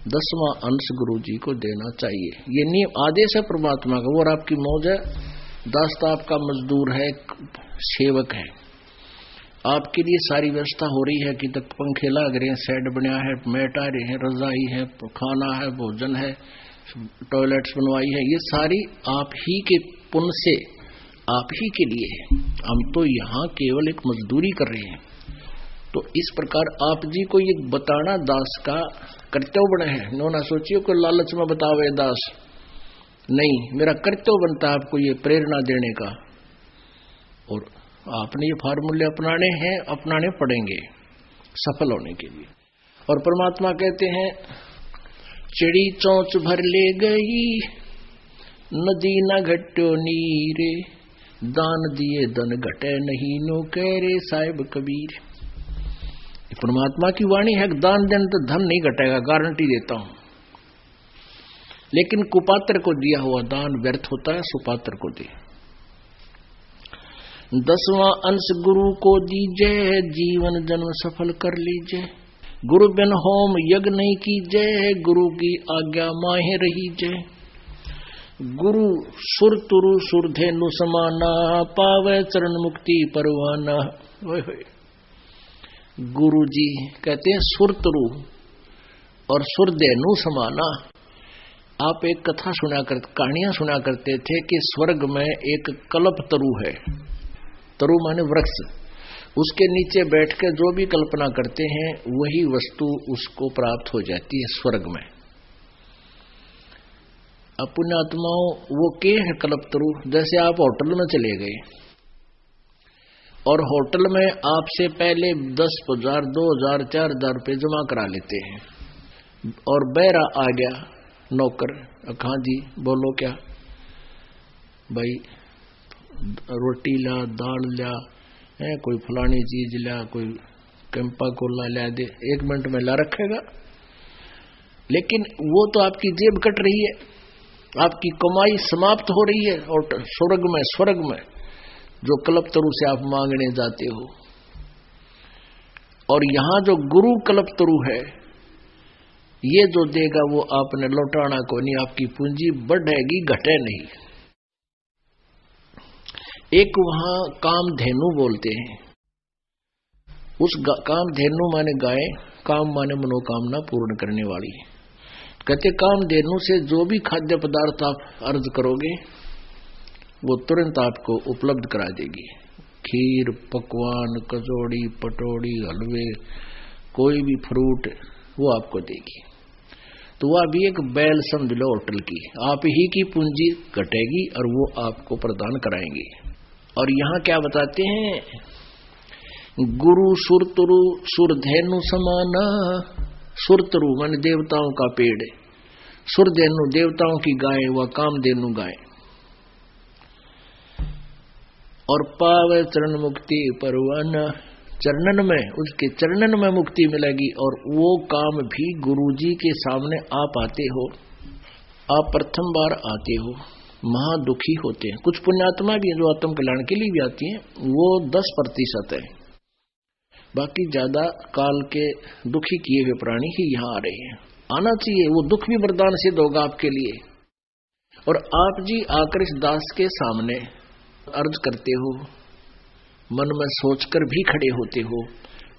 10वां अंश गुरु जी को देना चाहिए। ये नियम आदेश है परमात्मा का। और आपकी मौज है, दास तो आपका मजदूर है, सेवक है, आपके लिए सारी व्यवस्था हो रही है कि तक पंखे लग रहे हैं, शेड बना है, मैट आ रहे हैं, रजाई है, खाना है, भोजन है, टॉयलेट्स बनवाई है, ये सारी आप ही के पुण्य से आप ही के लिए है। हम तो यहाँ केवल एक मजदूरी कर रहे हैं। तो इस प्रकार आप जी को ये बताना दास का कर्तव्य बना है। नो ना सोचियो को लालच में बतावे दास, नहीं, मेरा कर्तव्य बनता है आपको ये प्रेरणा देने का। और आपने ये फार्मूले अपनाने हैं, अपनाने पड़ेंगे सफल होने के लिए। और परमात्मा कहते हैं चिड़ी चोंच भर ले गई, नदी न घट्यो नीरे, दान दिए धन घटे नहीं, नो कह रे साहिब कबीर। परमात्मा की वाणी है, दान देने तो धन नहीं घटेगा, गारंटी देता हूं। लेकिन कुपात्र को दिया हुआ दान व्यर्थ होता है, सुपात्र को दे। 10वां अंश गुरु को दीजिए, जीवन जन्म सफल कर लीजिए। गुरु बिन होम यज्ञ नहीं कीजिए, गुरु की आज्ञा माहे रहीजे। गुरु सुर तुरु सुरधेनु समाना, पावे चरण मुक्ति परवाना। गुरु जी कहते हैं सुरतरु और सुरधेनु समाना। आप एक कथा कहानियां सुना करते थे कि स्वर्ग में एक कल्प तरु है, तरु माने वृक्ष, उसके नीचे बैठ के जो भी कल्पना करते हैं वही वस्तु उसको प्राप्त हो जाती है स्वर्ग में। पुण्यात्माओं वो के है कल्पतरु। जैसे आप होटल में चले गए और होटल में आपसे पहले 10,000 2,000 4,000 रुपये जमा करा लेते हैं, और बैरा आ गया नौकर, हाँ जी बोलो क्या भाई, रोटी ला, दाल ला, कोई फलानी चीज ला, कोई कैंपा कोला ला दे, 1 मिनट में ला रखेगा। लेकिन वो तो आपकी जेब कट रही है, आपकी कमाई समाप्त हो रही है। और स्वर्ग में जो कल्पतरु से आप मांगने जाते हो, और यहां जो गुरु कल्पतरु है, ये जो देगा वो आपने लौटाना को नहीं, आपकी पूंजी बढ़ेगी घटे नहीं। एक वहां कामधेनु बोलते हैं, उस कामधेनु माने गाय, काम माने मनोकामना पूर्ण करने वाली। कहते कामधेनु से जो भी खाद्य पदार्थ आप अर्ज करोगे वो तुरंत आपको उपलब्ध करा देगी। खीर, पकवान, कचौड़ी, पटौड़ी, हलवे, कोई भी फ्रूट वो आपको देगी। तो वह भी एक बैल समझ लो होटल की, आप ही की पूंजी घटेगी और वो आपको प्रदान कराएंगे। और यहाँ क्या बताते हैं, गुरु सुरतरु सुरधेनु समाना। सुरतरु माने देवताओं का पेड़, सुरधेनु देवताओं की गाय, व कामधेनु गाय। और पावे चरण मुक्ति परवाना, चरणन में, उसके चरणन में मुक्ति मिलेगी। और वो काम भी गुरुजी के सामने आप आते हो, आप प्रथम बार आते हो, महा दुखी होते हैं। कुछ पुण्यात्मा भी हैं जो आत्म कल्याण के लिए भी आती हैं, वो 10% है, बाकी ज्यादा काल के दुखी किए हुए प्राणी ही यहाँ आ रहे हैं। आना चाहिए, वो दुख भी वरदान सिद्ध होगा आपके लिए। और आप जी आकर इस दास के सामने अर्ज करते हो, मन में सोचकर भी खड़े होते हो,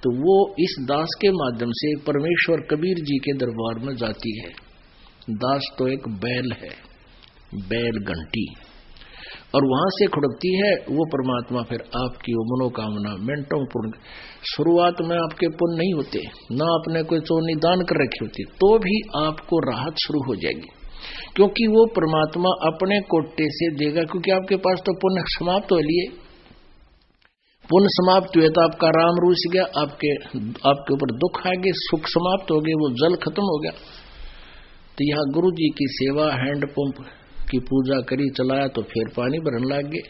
तो वो इस दास के माध्यम से परमेश्वर कबीर जी के दरबार में जाती है। दास तो एक बैल है, बैल घंटी, और वहां से खुड़कती है वो परमात्मा, फिर आपकी वो मनोकामना मिनटों में पूर्ण। शुरुआत में आपके पुण्य नहीं होते, ना आपने कोई चोनी दान कर रखी होती, तो भी आपको राहत शुरू हो जाएगी, क्योंकि वो परमात्मा अपने कोटे से देगा, क्योंकि आपके पास तो पुण्य समाप्त हो लिए। पुण्य समाप्त हुए तो आपका राम रूस गया, आपके ऊपर दुख आ गए, सुख समाप्त हो गए, वो जल खत्म हो गया। तो यहाँ गुरु जी की सेवा, हैंडपंप की पूजा करी, चलाया तो फिर पानी भरने लग गए,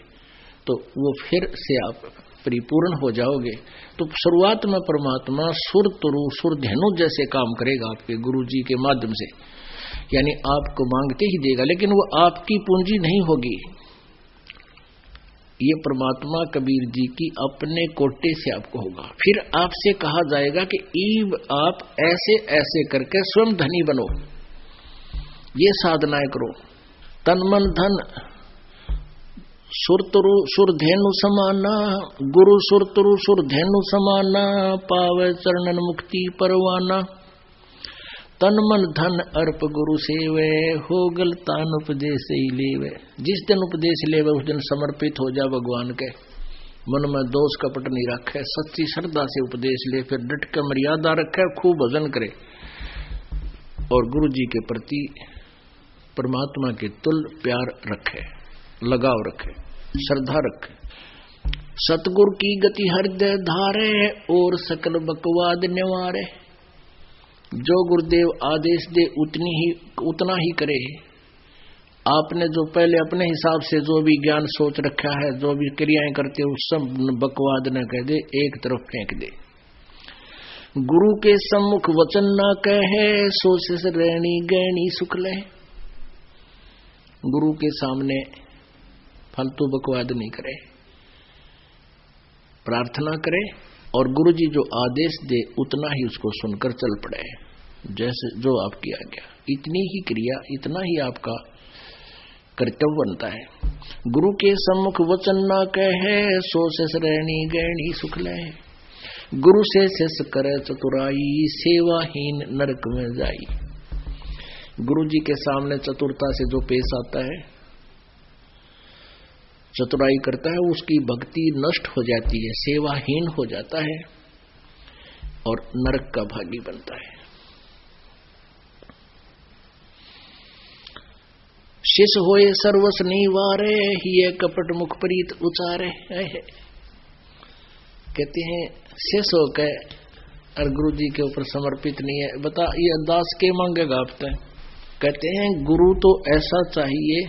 तो वो फिर से आप परिपूर्ण हो जाओगे। तो शुरुआत में परमात्मा सुर तुरु सुर धेनु जैसे काम करेगा आपके गुरु जी के माध्यम से, यानी आपको मांगते ही देगा, लेकिन वो आपकी पूंजी नहीं होगी। ये परमात्मा कबीर जी की अपने कोटे से आपको होगा। फिर आपसे कहा जाएगा कि ईब आप ऐसे ऐसे करके स्वयं धनी बनो, ये साधनाएं करो। तन मन धन सुरतरु सुरधेनु समाना, गुरु सुरतरु सुरधेनु समाना, पावे चरणन मुक्ति परवाना। तन मन धन अर्प गुरु सेवे, हो गलतान उपदेश ही लेवे। जिस दिन उपदेश लेवे उस दिन समर्पित हो जा भगवान के, मन में दोष कपट नहीं रखे, सच्ची श्रद्धा से उपदेश ले, फिर डट के मर्यादा रखे, खूब भजन करे और गुरु जी के प्रति परमात्मा के तुल प्यार रखे, लगाव रखे, श्रद्धा रखे। सतगुरु की गति हृदय धारे, और सकल बकवाद निवारे। जो गुरुदेव आदेश दे उतना ही करे। आपने जो पहले अपने हिसाब से जो भी ज्ञान सोच रखा है, जो भी क्रियाएं करते हो, सब बकवाद न कह दे, एक तरफ फेंक दे। गुरु के सम्मुख वचन न कहे, सो से रहनी गहनी सुख ले। गुरु के सामने फालतू बकवाद नहीं करे, प्रार्थना करे और गुरु जी जो आदेश दे उतना ही उसको सुनकर चल पड़े, जैसे जो आपकी आज्ञा, इतनी ही क्रिया, इतना ही आपका कर्तव्य बनता है। गुरु के सम्मुख वचन न कहे, सो से रहनी गहनी सुख ले। गुरु से शेष करे चतुराई, सेवाहीन नरक में जाई। गुरु जी के सामने चतुरता से जो पेश आता है, चतुराई करता है, उसकी भक्ति नष्ट हो जाती है, सेवाहीन हो जाता है और नरक का भागी बनता है। शिष होए सर्वस निवारे, ये कपट मुख प्रीत उचारे। कहते हैं शिष होकर और गुरु जी के ऊपर समर्पित नहीं है, बता ये दास के मांगेगा आपसे। कहते हैं गुरु तो ऐसा चाहिए,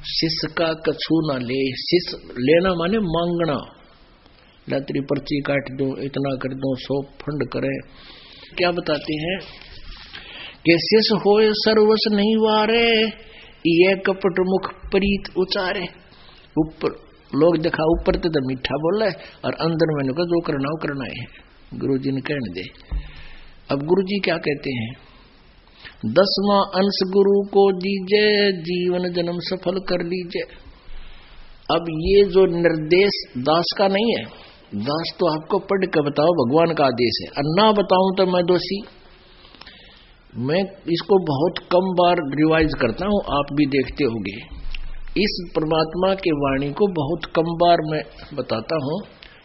शिष्य का कछु ना ले। शिष्य लेना माने मांगना, लातरी पर्ची काट दो, इतना कर दो, 100 फंड करे। क्या बताते हैं कि शिष्य होए सर्वस नहीं वारे, ये कपट मुख प्रीत उचारे। ऊपर लोग देखा ऊपर तो मीठा बोला है और अंदर मैंने कहा जो करना हो करना है, गुरु जी ने कहने दे। अब गुरु जी क्या कहते हैं, 10वां अंश गुरु को दीजे, जीवन जन्म सफल कर लीजिए। अब ये जो निर्देश दास का नहीं है, दास तो आपको पढ़ के बताओ, भगवान का आदेश है, और ना बताऊं तो मैं दोषी। मैं इसको बहुत कम बार रिवाइज करता हूं, आप भी देखते होंगे। इस परमात्मा के वाणी को बहुत कम बार मैं बताता हूं,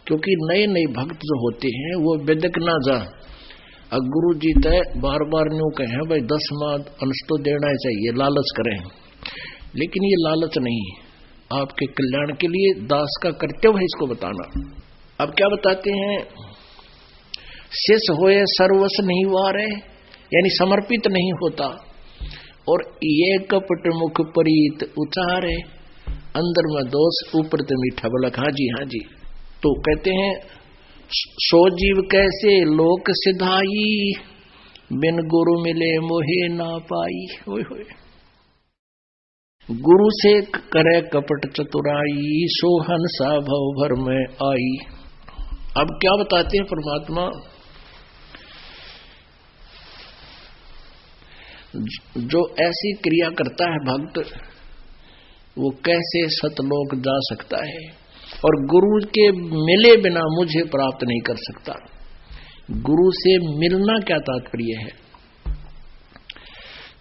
क्योंकि नए नए भक्त जो होते हैं वो बेदक ना जा। अब गुरु जी तय बार बार न्यू कहे भाई 10वां अंश तो देना ही चाहिए, लालच करें, लेकिन ये लालच नहीं, आपके कल्याण के लिए दास का कर्तव्य है इसको बताना। अब क्या बताते हैं, शेष होए सर्वस नहीं वारे, यानी समर्पित नहीं होता, और ये कपट मुख प्रीत उचारे, अंदर में दोष ऊपर तो मीठा बोला। हाँ जी हाँ जी। तो कहते हैं सो जीव कैसे लोक सिधाई, बिन गुरु मिले मोहे ना पाई। होय होय। गुरु से करे कपट चतुराई, सोहन सा भव भर में आई। अब क्या बताते हैं परमात्मा, जो ऐसी क्रिया करता है भक्त, वो कैसे सतलोक जा सकता है और गुरु के मिले बिना मुझे प्राप्त नहीं कर सकता। गुरु से मिलना क्या तात्पर्य है,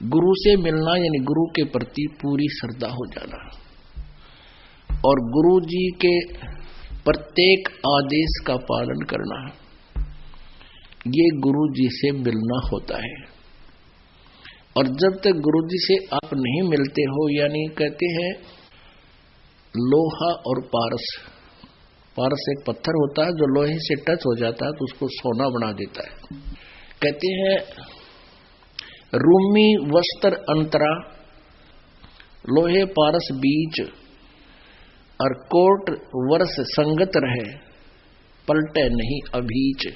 गुरु से मिलना यानी गुरु के प्रति पूरी श्रद्धा हो जाना और गुरु जी के प्रत्येक आदेश का पालन करना, ये गुरु जी से मिलना होता है। और जब तक गुरु जी से आप नहीं मिलते हो, यानी कहते हैं लोहा और पारस, पारस एक पत्थर होता है जो लोहे से टच हो जाता है तो उसको सोना बना देता है। कहते हैं रूमी वस्त्र अंतरा, लोहे पारस बीच, और कोट वर्ष संगत रहे, पलटे नहीं अभीच।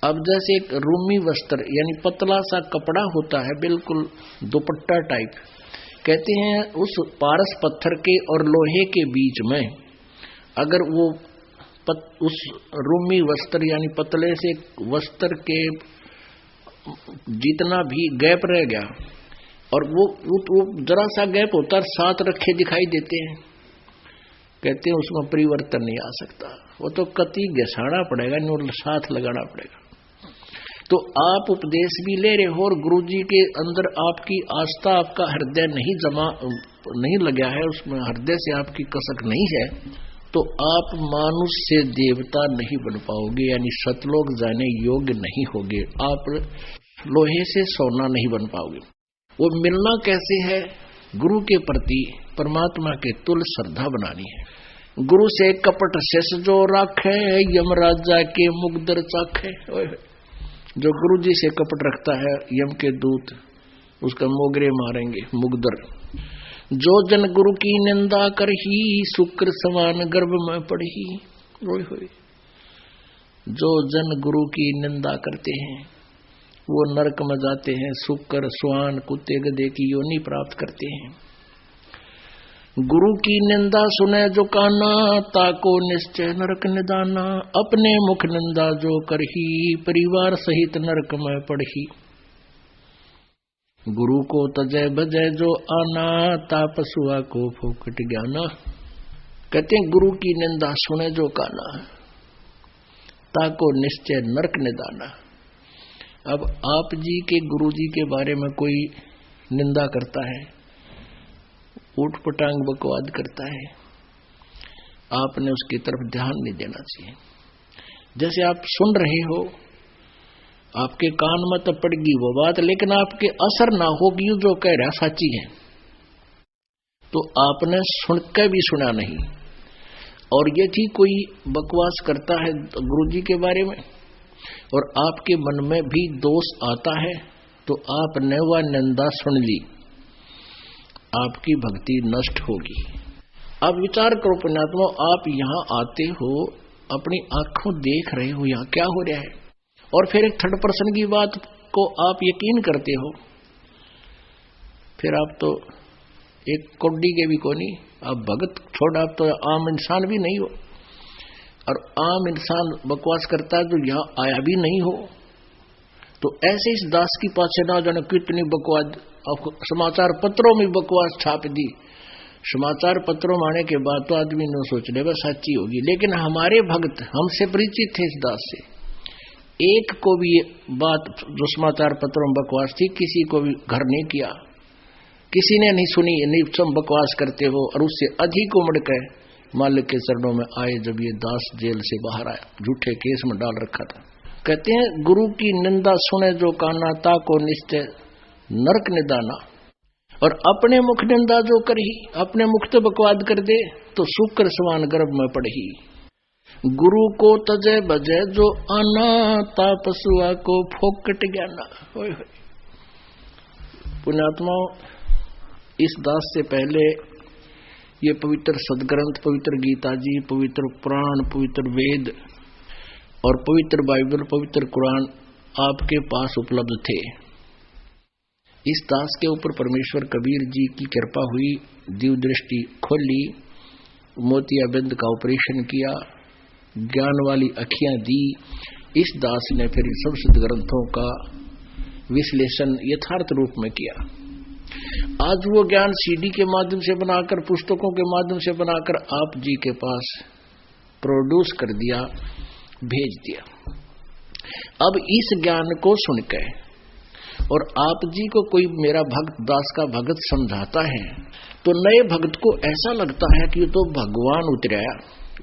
अब जैसे एक रूमी वस्त्र यानी पतला सा कपड़ा होता है, बिल्कुल दुपट्टा टाइप, कहते हैं उस पारस पत्थर के और लोहे के बीच में अगर वो उस रूमी वस्त्र यानी पतले से वस्त्र के जितना भी गैप रह गया और वो जरा सा गैप होता है, साथ रखे दिखाई देते हैं, कहते हैं उसमें परिवर्तन नहीं आ सकता, वो तो कति घसाना पड़ेगा, साथ लगाना पड़ेगा। तो आप उपदेश भी ले रहे हो और गुरु जी के अंदर आपकी आस्था, आपका हृदय नहीं लगा है, उसमें हृदय से आपकी कसक नहीं है, तो आप मानुष से देवता नहीं बन पाओगे, यानी सतलोक जाने योग्य नहीं होगे, आप लोहे से सोना नहीं बन पाओगे। वो मिलना कैसे है? गुरु के प्रति परमात्मा के तुल श्रद्धा बनानी है। गुरु से कपट शेष जो राखे, यमराजा के मुगदर चाखे। जो गुरु जी से कपट रखता है, यम के दूत उसका मोगरे मारेंगे, मुगदर। जो जन गुरु की निंदा करही, शुक्र समान गर्भ में पड़ही। जो जन गुरु की निंदा करते हैं वो नरक में जाते हैं, शुक्र स्वान कुत्ते गधे की योनि प्राप्त करते हैं। गुरु की निंदा सुने जो काना, ताको निश्चय नरक निदाना। अपने मुख निंदा जो करही, परिवार सहित नरक में पड़ही। गुरु को तजय बजय जो आना, तापसुआ को फोकट ज्ञाना। कहते हैं गुरु की निंदा सुने जो काना, ताको निश्चय नरक निदाना। अब आप जी के गुरु जी के बारे में कोई निंदा करता है, ऊट पटांग बकवाद करता है, आपने उसकी तरफ ध्यान नहीं देना चाहिए। जैसे आप सुन रहे हो, आपके कान में तो पड़गी वो बात, लेकिन आपके असर ना होगी जो कह रहा सच्ची है, तो आपने सुनकर भी सुना नहीं। और यदि कोई बकवास करता है गुरुजी के बारे में और आपके मन में भी दोष आता है, तो आपने वह निंदा सुन ली, आपकी भक्ति नष्ट होगी। आप विचार करो पुण्यात्मा, आप यहाँ आते हो, अपनी आंखों देख रहे हो यहाँ क्या हो रहा है, और फिर एक थर्ड पर्सन की बात को आप यकीन करते हो, फिर आप तो एक कोड्डी के भी को नहीं, आप भगत छोड़, आप तो आम इंसान भी नहीं हो। और आम इंसान बकवास करता है जो यहाँ आया भी नहीं हो, तो ऐसे इस दास की पाछे ना जाने कितनी बकवास, समाचार पत्रों में बकवास छाप दी। समाचार पत्रों में आने के बाद तो आदमी ने सोच ले बस सच्ची होगी, लेकिन हमारे भक्त हमसे परिचित थे इस दास से, एक को भी बात जो समाचार पत्रों में बकवास थी किसी को भी घर नहीं किया, किसी ने नहीं सुनी, नहीं तुम बकवास करते हो। और उससे अधिक उमड़ के मालिक के चरणों में आए जब ये दास जेल से बाहर आया, झूठे केस में डाल रखा था। कहते हैं गुरु की निंदा सुने जो काना, ताको निश्चय नरक निदाना। और अपने मुख निंदा जो करही, अपने मुख तो बकवाद कर दे तो शुक्र समान गर्भ में पड़ही। गुरु को तजय बजय जो आना, तापसुआ को फोकट ज्ञाना। पुण्यात्माओं, इस दास से पहले ये पवित्र सदग्रंथ, पवित्र गीता जी, पवित्र पुराण, पवित्र वेद और पवित्र बाइबल, पवित्र कुरान आपके पास उपलब्ध थे। इस दास के ऊपर परमेश्वर कबीर जी की कृपा हुई, दिव्य दृष्टि खोली, मोतियाबिंद का ऑपरेशन किया, ज्ञान वाली अखियां दी। इस दास ने फिर सब सदग्रंथों का विश्लेषण यथार्थ रूप में किया। आज वो ज्ञान सीडी के माध्यम से बनाकर, पुस्तकों के माध्यम से बनाकर आप जी के पास प्रोड्यूस कर दिया, भेज दिया। अब इस ज्ञान को सुनकर और आप जी को कोई मेरा भक्त दास का भगत समझाता है तो नए भक्त को ऐसा लगता है कि तो भगवान उतराया,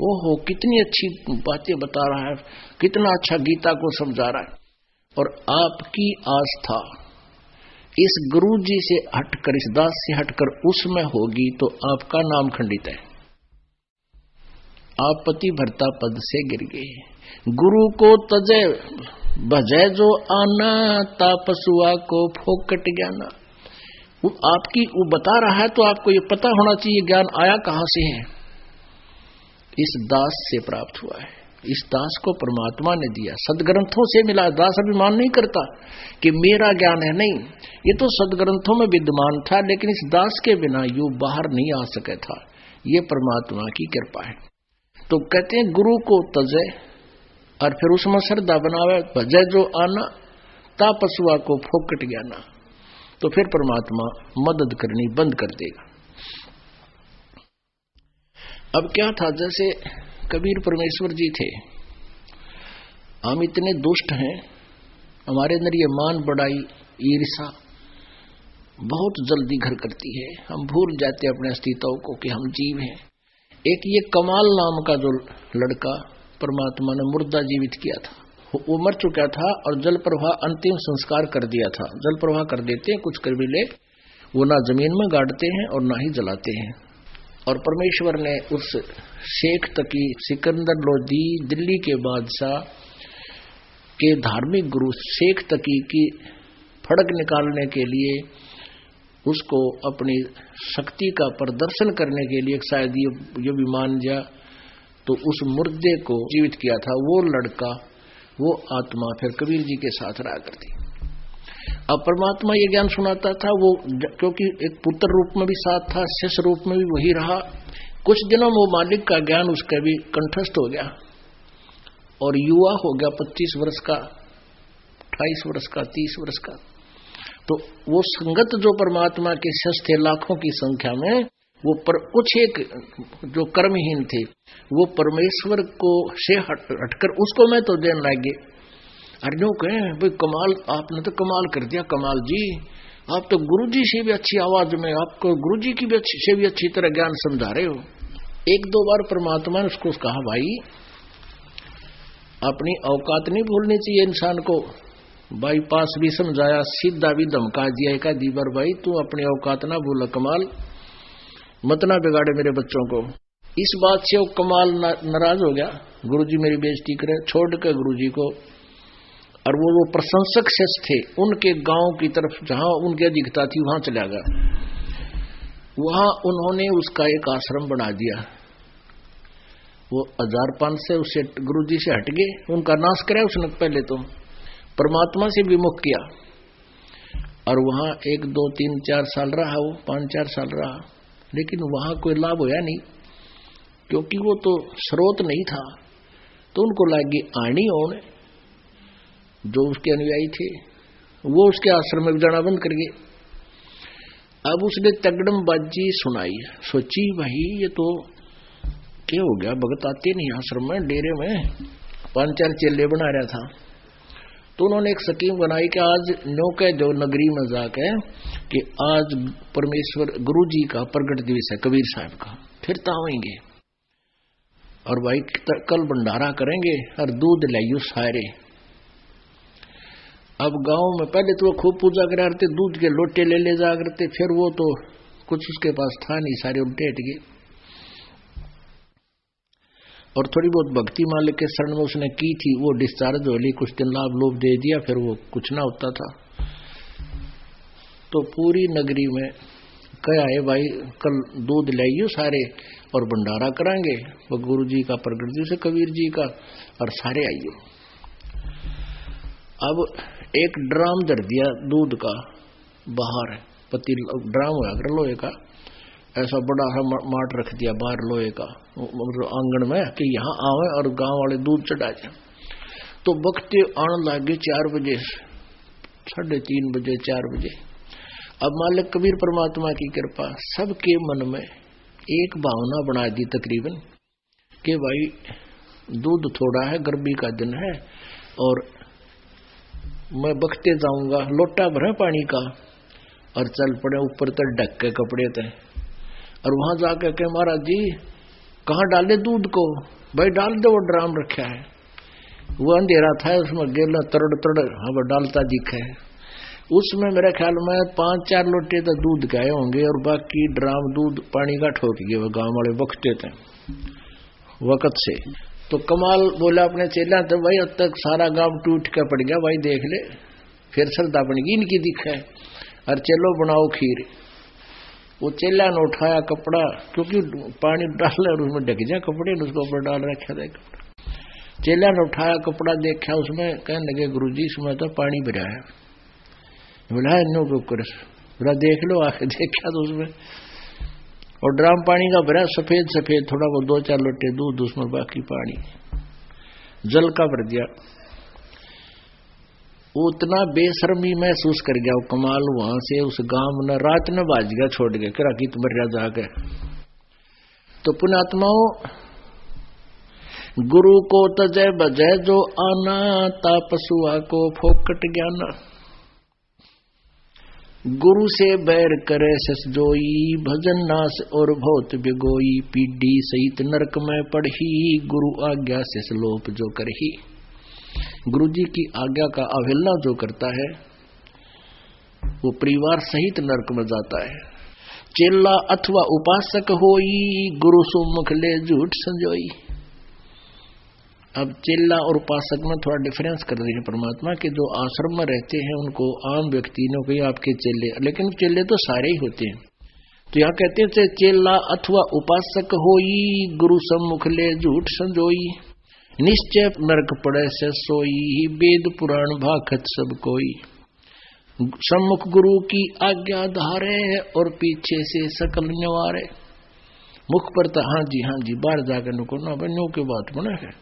ओहो कितनी अच्छी बातें बता रहा है, कितना अच्छा गीता को समझा रहा है। और आपकी आस्था इस गुरु जी से हटकर, इस दास से हटकर उसमें होगी तो आपका नाम खंडित है, आप पति भरता पद से गिर गए। गुरु को तजे भजय जो आना, तापसुआ को फोकट ज्ञाना। वो आपकी वो बता रहा है तो आपको ये पता होना चाहिए ज्ञान आया कहां से है, इस दास से प्राप्त हुआ है। इस दास को परमात्मा ने दिया, सदग्रंथों से मिला। दास अभिमान नहीं करता कि मेरा ज्ञान है, नहीं, ये तो सदग्रंथों में विद्यमान था, लेकिन इस दास के बिना यूं बाहर नहीं आ सके था। ये परमात्मा की कृपा है। तो कहते हैं गुरु को तजे और फिर उसमें श्रद्धा बनावे, भजय जो आना, तापसुआ को फोकट ज्ञाना, तो फिर परमात्मा मदद करनी बंद कर देगा। अब क्या था, जैसे कबीर परमेश्वर जी थे, हम इतने दुष्ट हैं, हमारे अंदर ये मान बढ़ाई ईर्षा बहुत जल्दी घर करती है, हम भूल जाते हैं अपने अस्तित्व को कि हम जीव हैं। एक ये कमाल नाम का जो लड़का परमात्मा ने मुर्दा जीवित किया था, वो मर चुका था और जल प्रवाह अंतिम संस्कार कर दिया था। जल प्रवाह कर देते हैं कुछ कबीले, वो ना जमीन में गाड़ते हैं और ना ही जलाते हैं। और परमेश्वर ने उस शेख तकी सिकंदर लोधी दिल्ली के बादशाह के धार्मिक गुरु शेख तकी की फड़क निकालने के लिए, उसको अपनी शक्ति का प्रदर्शन करने के लिए शायद ये भी मान जा, तो उस मुर्दे को जीवित किया था। वो लड़का, वो आत्मा फिर कबीर जी के साथ रहा करती। अब परमात्मा ये ज्ञान सुनाता था, वो क्योंकि एक पुत्र रूप में भी साथ था, शिष्य रूप में भी वही रहा। कुछ दिनों में वो मालिक का ज्ञान उसका भी कंठस्थ हो गया और युवा हो गया, 25 वर्ष का, 28 वर्ष का, 30 वर्ष का। तो वो संगत जो परमात्मा के शिष्य थे लाखों की संख्या में, वो कुछ एक जो कर्महीन थे, वो परमेश्वर को से हटकर उसको मैं तो देने लगे। अरे नो कहें भाई कमाल, आपने तो कमाल कर दिया कमाल जी, आप तो गुरुजी से भी अच्छी आवाज में, आपको गुरुजी की भी से भी अच्छी तरह ज्ञान समझा रहे हो। एक दो बार परमात्मा ने उसको कहा, भाई अपनी औकात नहीं भूलनी चाहिए इंसान को। बाईपास भी समझाया, सीधा भी धमका दिया एक आधी बार, भाई तू अपनी औकात ना भूल, कमाल मत ना बिगाड़े मेरे बच्चों को। इस बात से वो कमाल नाराज हो गया, गुरुजी मेरी बेइज्जती करे, छोड़ के गुरुजी को। और वो प्रशंसक शिष्य थे, उनके गांव की तरफ जहां उनकी अधिकता थी वहां चला गया। वहां उन्होंने उसका एक आश्रम बना दिया। वो 1005 से उससे गुरुजी से हट गए, उनका नाश कराया उसने, पहले तो परमात्मा से विमुख किया। और वहां 1 2 3 4 साल रहा, वो 5-4 साल रहा, लेकिन वहां कोई लाभ होया नहीं, क्योंकि वो तो स्रोत नहीं था। तो उनको लगी आनी होने, जो उसके अनुयायी थे वो उसके आश्रम में जाना बंद कर गए। अब उसने तगड़म बाजी सुनाई, सोची भाई ये तो क्या हो गया, भगत आते नहीं आश्रम में, डेरे में 5-4 चेले बना रहा था। तो उन्होंने एक स्कीम बनाई कि आज नो कह दो नगरी में जाके कि आज परमेश्वर गुरु जी का प्रगट दिवस है, कबीर साहब का, फिर तावेंगे और भाई कल भंडारा करेंगे और दूध लाइयो सारे। अब गांव में पहले तो वो खूब पूजा करा करते, दूध के लोटे ले जा करते, फिर वो तो कुछ उसके पास था नहीं, सारे उल्टे हट गए। और थोड़ी बहुत भक्ति मालिक के शरण में उसने की थी, वो डिस्चार्ज हो ली, कुछ दिन लाभ लोभ दे दिया, फिर वो कुछ ना होता था। तो पूरी नगरी में कहा है भाई कल दूध लाइयो सारे और भंडारा कराएंगे, वो गुरु जी का प्रगट दिवस है कबीर जी का, और सारे आइयो। अब एक ड्राम धर दिया दूध का बाहर, पतील ड्राम होया कर लोहे का, ऐसा बड़ा माट रख दिया बाहर लोहे का आंगन में कि यहाँ आवे और गांव वाले दूध चढ़ा जाए। तो बकते आने लगे 4 बजे, 3:30 बजे, 4 बजे। अब मालिक कबीर परमात्मा की कृपा, सबके मन में एक भावना बना दी तकरीबन कि भाई दूध थोड़ा है, गर्मी का दिन है और मैं बखते जाऊंगा, लोटा भरा पानी का और चल पड़े ऊपर तक ढक के कपड़े थे। और वहां जाकर के महाराज जी कहाँ डाले दूध को? भाई डाल दो, वो ड्राम रखा है। वो अंधेरा था, उसमें गेला तरड़ तरड़ हवा डालता दिखा है। उसमें मेरे ख्याल में 5-4 लोटे तो दूध गए होंगे और बाकी ड्राम दूध पानी का ठोक गए। वो गांव वाले बखते थे वक्त से। तो कमाल बोला अपने चेला, तो भाई अब तक सारा गांव टूट के पड़ गया, भाई देख ले फिर श्रद्धा बन गई इनकी दिखा है। और चलो बनाओ खीर। वो चेला ने उठाया कपड़ा, क्योंकि पानी डाल और उसमें ढक जा कपड़े, उसके ऊपर डाल रखा था कपड़ा। चेला ने उठाया कपड़ा, देखा उसमें, कहने लगे गुरुजी इसमें तो पानी भरा है। बोला नो बोला देख लो, आके देखा तो उसमें और ड्राम पानी का भरा, सफेद सफेद, थोड़ा वो 2-4 लोटे दूध, उसमें बाकी पानी जल का भर दिया। वो उतना बेशर्मी महसूस कर गया वो कमाल। वहां से उस गांव में रात में बाज गया, छोड़ गया करा की तुम जाके। तो पुण्यात्माओं, गुरु को तजय बजय जो आना, तापसुआ को फोकट ज्ञाना। गुरु से बैर करे सस जोई, भजन नास और बहुत बिगोई। पीढ़ी सहित नरक में पढ़ी, गुरु आज्ञा से लोप जो करही। गुरु जी की आज्ञा का अवहेलना जो करता है वो परिवार सहित नरक में जाता है। चेला अथवा उपासक होई, गुरु सुमुख ले झूठ संजोई। अब चेला और उपासक में थोड़ा डिफरेंस कर रही है परमात्मा के। जो आश्रम में रहते हैं उनको आम व्यक्ति ने कोई आपके चेले, लेकिन चेले तो सारे ही होते हैं। तो यहाँ कहते हैं चेला अथवा उपासक होई, गुरु सम्मुख ले झूठ संजोई। निश्चय नरक पड़े से सोई, वेद पुराण भाखत सब कोई। सम्मुख गुरु की आज्ञा धारे, और पीछे से सकल न्यवारे। मुख पर तो हाँ जी बाहर जाकर नुको ना बनो की बात बना है,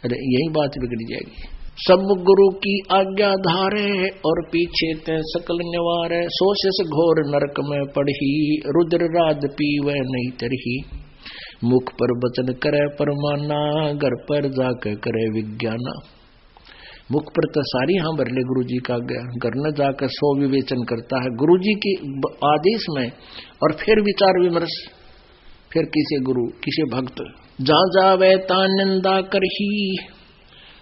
अरे यही बात बिगड़ जाएगी। सम्मुख गुरु की आज्ञा धारे, और पीछे ते सकल न्यवारे। सोशस घोर नरक में पढ़ी, रुद्र राज पीवे नहीं तरही। मुख पर वचन करे परमाना, घर पर जाकर करे विज्ञाना। मुख पर तो सारी हाँ भरले गुरु जी का आज्ञा, घर न जाकर सो विवेचन करता है गुरु जी के आदेश में, और फिर विचार विमर्श, फिर किसे गुरु किसे भक्त। जा जावे ता निंदा करही,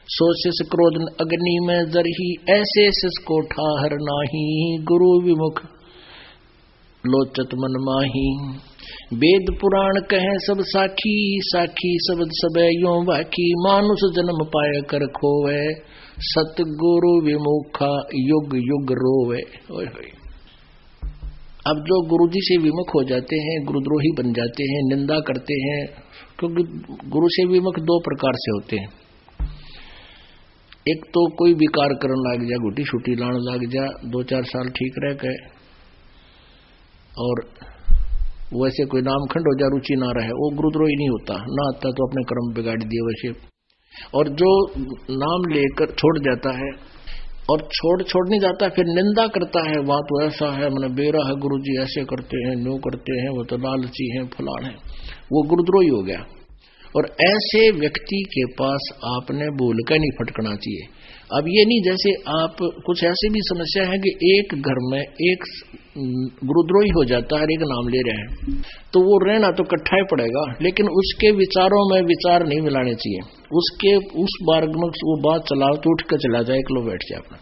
सोशिस क्रोध अग्नि में जरही। ऐसे सिस को ठाहर नाही, गुरु विमुख लोचत मन माही। वेद पुराण कहे सब साखी, साखी शब्द सब यो बाकी। मानुष जन्म पाए कर खोवे, सतगुरु विमुखा युग युग रोवे। ओए होए। अब जो गुरु जी से विमुख हो जाते हैं, गुरुद्रोही बन जाते हैं, निंदा करते हैं, क्योंकि गुरु से विमुख 2 प्रकार से होते हैं। एक तो कोई विकार करने लग जा, गुटी छुटी लाने लग जा, 2-4 साल ठीक रह गए, और वैसे कोई नाम खंड हो जा, रुचि ना रहे, वो गुरुद्रोही नहीं होता। ना आता तो अपने कर्म बिगाड़ दिए वैसे। और जो नाम लेकर छोड़ जाता है, और छोड़ नहीं जाता, फिर निंदा करता है, वहां तो ऐसा है, मैंने बेरा है, गुरु जी ऐसे करते हैं, न्यू करते हैं, वो तो लालची हैं, फलान है, वो गुरुद्रोही हो गया। और ऐसे व्यक्ति के पास आपने भूल कर नहीं फटकना चाहिए। अब ये नहीं जैसे आप कुछ ऐसी भी समस्या है कि एक घर में एक गुरुद्रोही हो जाता है, एक नाम ले रहे हैं, तो वो रहना तो इकट्ठा ही पड़ेगा, लेकिन उसके विचारों में विचार नहीं मिलाने चाहिए। उसके उस मार्ग में वो बात चलाओ तो उठ कर चला जाए, एक लो बैठ जाए अपना,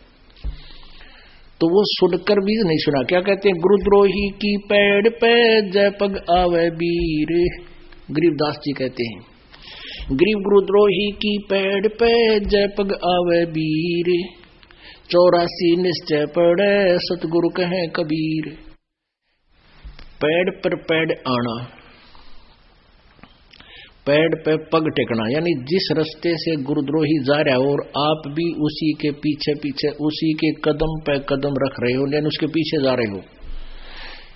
तो वो सुनकर भी नहीं सुना। क्या कहते हैं, गुरुद्रोही की पेड़ पे जय पग आवे वीर। गरीबदास जी कहते हैं, गरीब गुरुद्रोही की पेड़ पे जय पग आवे वीर। 84 निश्चय पड़े सतगुरु कहे कबीर। पेड़ पर पेड़ आना, पेड़ पे पग टेकना, यानी जिस रास्ते से गुरुद्रोही जा रहा है और आप भी उसी के पीछे पीछे, उसी के कदम पे कदम रख रहे हो, लेकिन उसके पीछे जा रहे हो।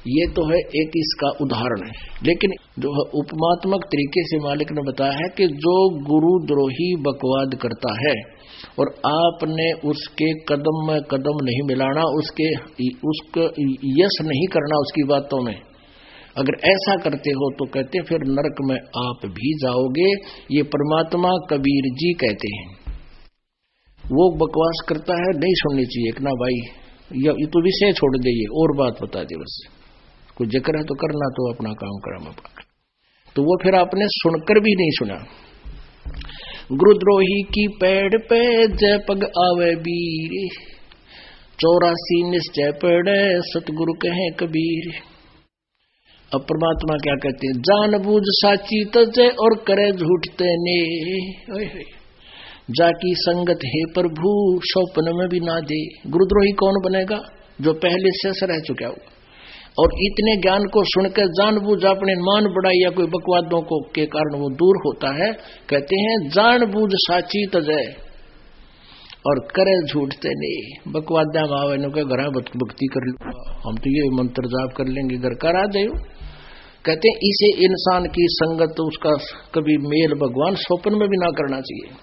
ये तो है एक इसका उदाहरण है। लेकिन जो उपमात्मक तरीके से मालिक ने बताया है कि जो गुरुद्रोही बकवाद करता है और आपने उसके कदम में कदम नहीं मिलाना, उसको यश नहीं करना उसकी बातों में, अगर ऐसा करते हो तो कहते फिर नरक में आप भी जाओगे। ये परमात्मा कबीर जी कहते हैं। वो बकवास करता है, नहीं सुननी चाहिए कि ना भाई ये तो विषय छोड़ दे, और बात बता दे, बस कोई जिक्र है तो करना, तो अपना काम करा मैं पाकर। तो वो फिर आपने सुनकर भी नहीं सुना। गुरुद्रोही की पेड़ पे जय पग आवे बीर, 84 निश्चय पड़े सतगुरु कहे कबीर। अब परमात्मा क्या कहते हैं, जान बूझ साची तजे और करे झूठते ने, जाकी संगत है प्रभु सौपन में भी ना दे। गुरुद्रोही कौन बनेगा, जो पहले से रह चुका हो और इतने ज्ञान को सुनकर जानबूझ अपने मान बढ़ाई या कोई बकवादों को के कारण वो दूर होता है। कहते हैं जानबूझ साची तजय और करे झूठते नहीं। बकवादा मावे ने घर भक्ति कर लो, हम तो ये मंत्र जाप कर लेंगे, घर करा दे। कहते हैं इसे इंसान की संगत उसका कभी मेल भगवान स्वप्न में भी ना करना चाहिए।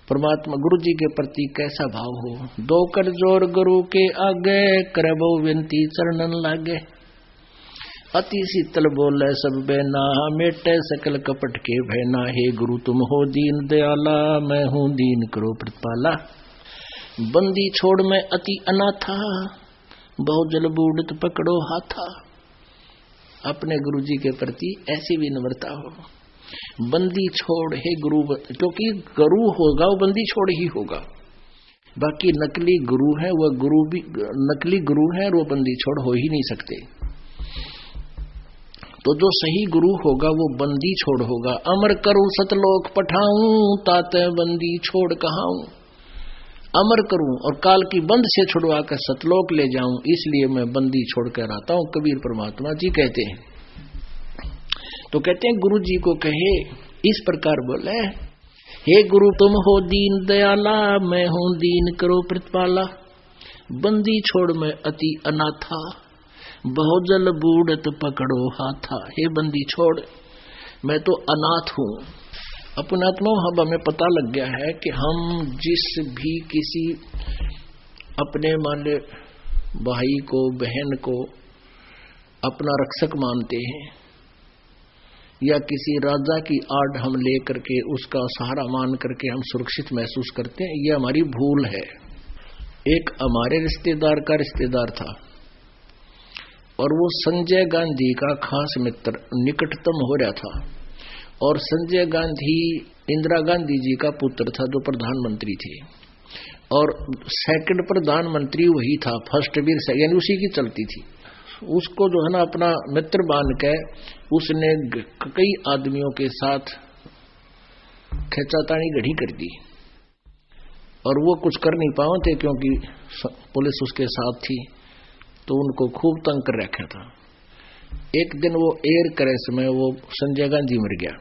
परमात्मा गुरु जी के प्रति कैसा भाव हो, दो कर जोर गुरु के आगे करबो विनती चरणन लागे। अति शीतल बोले सब बेना, मेटे सकल कपट के भैना। हे गुरु तुम हो दीन दयाला, मैं हूं दीन करो प्रतिपाला। बंदी छोड़ में अति अनाथा, बहु जल बूढ़त पकड़ो हाथा। अपने गुरु जी के प्रति ऐसी विनम्रता हो। बंदी छोड़ हे गुरु, क्योंकि गुरु होगा वो बंदी छोड़ ही होगा। बाकी नकली गुरु है, वह गुरु भी नकली गुरु है, वो बंदी छोड़ हो ही नहीं सकते। तो जो सही गुरु होगा वो बंदी छोड़ होगा। अमर करूं सतलोक पठाऊं, ताते बंदी छोड़ कहाऊं। अमर करूं और काल की बंद से छुड़वा कर सतलोक ले जाऊं, इसलिए मैं बंदी छोड़ कर आता हूं, कबीर परमात्मा जी कहते हैं। तो कहते हैं गुरु जी को कहे इस प्रकार बोले, हे गुरु तुम हो दीन दयाला, मैं हूं दीन करो प्रतिपाला। बंदी छोड़ में अति अनाथा, बहुजल बूढ़त पकड़ो हाथा। हे बंदी छोड़, मैं तो अनाथ हूं। अपनात्मा अब हमें पता लग गया है कि हम जिस भी किसी अपने मान ले भाई को बहन को अपना रक्षक मानते हैं, या किसी राजा की आड़ हम लेकर के उसका सहारा मान करके हम सुरक्षित महसूस करते हैं, यह हमारी भूल है। एक हमारे रिश्तेदार का रिश्तेदार था और वो संजय गांधी का खास मित्र, निकटतम हो रहा था। और संजय गांधी इंदिरा गांधी जी का पुत्र था जो प्रधानमंत्री थे, और सेकंड प्रधानमंत्री वही था, फर्स्ट भी यानी उसी की चलती थी। उसको जो है ना अपना मित्र मान के उसने कई आदमियों के साथ खींचातानी गढ़ी कर दी, और वो कुछ कर नहीं पाए थे क्योंकि पुलिस उसके साथ थी, तो उनको खूब तंग कर रखा था। एक दिन वो एयर क्रैश में वो संजय गांधी मर गया।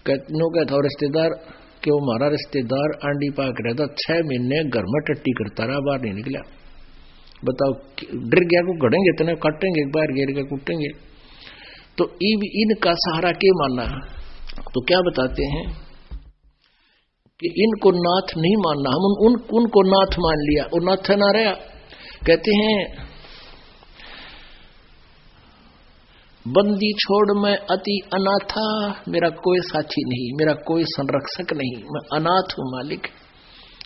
कहता था रिश्तेदार कि वो हमारा रिश्तेदार आंडी पाक रहता, 6 महीने घर में टट्टी करता रहा, बाहर नहीं निकला। बताओ, डर गया को गड़ेंगे इतने काटेंगे, बाहर गिर के कूटेंगे। तो इनका सहारा के मानना, तो क्या बताते हैं कि इनको नाथ नहीं मानना, हम उनको नाथ मान लिया, और नाथ ना रहा। कहते हैं बंदी छोड़ मैं अति अनाथा, मेरा कोई साथी नहीं, मेरा कोई संरक्षक नहीं, मैं अनाथ हूं मालिक,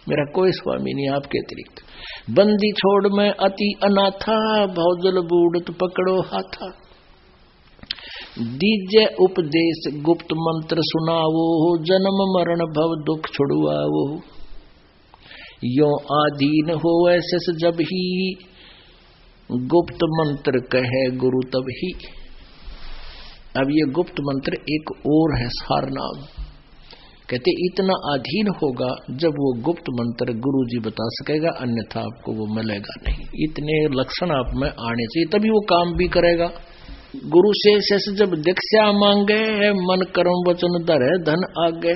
मेरा कोई स्वामी नहीं आपके अतिरिक्त। बंदी छोड़ मैं अति अनाथा, बहुजल बूढ़त पकड़ो हाथा। दीजे उपदेश गुप्त मंत्र सुनावो, जन्म मरण भव दुख छुड़वावो। यो आधीन हो ऐसे जब ही, गुप्त मंत्र कहे गुरु तब ही। अब ये गुप्त मंत्र एक और है सार नाम। कहते इतना अधीन होगा जब वो गुप्त मंत्र गुरु जी बता सकेगा, अन्यथा आपको वो मिलेगा नहीं। इतने लक्षण आप में आने चाहिए तभी वो काम भी करेगा। गुरु से शेष जब दीक्षा मांगे, मन कर्म वचन धरे धन आगे।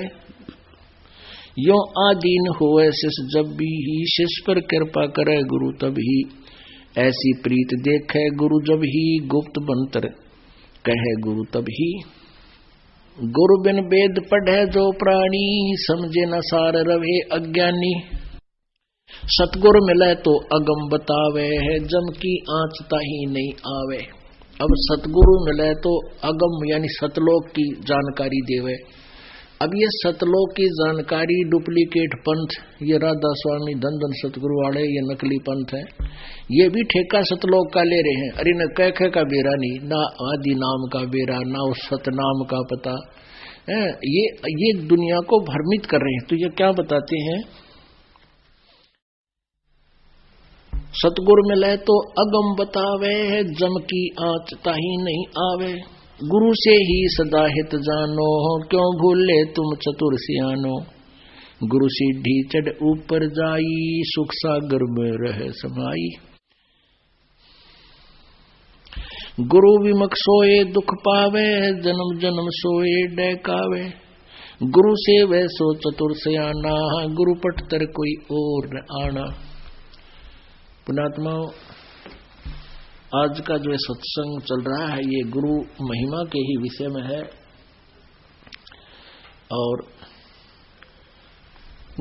यो आधीन होए शिष जब भी ही, शिष पर कृपा करे गुरु तभी। ऐसी प्रीत देखे गुरु जब ही, गुप्त मंत्र कहे गुरु तभी। गुरु बिन वेद पढ़े जो प्राणी, समझे न सार रवे अज्ञानी। सतगुरु मिले तो अगम बतावे है, जम की आँच ताही नहीं आवे। अब सतगुरु मिले तो अगम यानी सतलोक की जानकारी देवे। अब ये सतलोक की जानकारी डुप्लीकेट पंथ, ये राधा स्वामी धन धन सतगुरु वाले, ये नकली पंथ है, ये भी ठेका सतलोक का ले रहे हैं। अरे न कैखे का बेरा नहीं, ना आदि नाम का बेरा, ना उस सतनाम का पता है। ये दुनिया को भ्रमित कर रहे हैं। तो ये क्या बताते हैं, सतगुरु मिले तो अगम बतावे, जम की आँच ताही नहीं आवे। गुरु से ही सदा हित जानो, क्यों भूले तुम चतुर सियानो। गुरु सीढ़ी चढ़ ऊपर जाई, सुख सागर में रहे समाई। गुरु विमुख सोए दुख पावे, जन्म जन्म सोए डैकावे। गुरु से वह सो चतुर सियाना, गुरु पट तर कोई और न आना। पुणात्मा, आज का जो सत्संग चल रहा है ये गुरु महिमा के ही विषय में है, और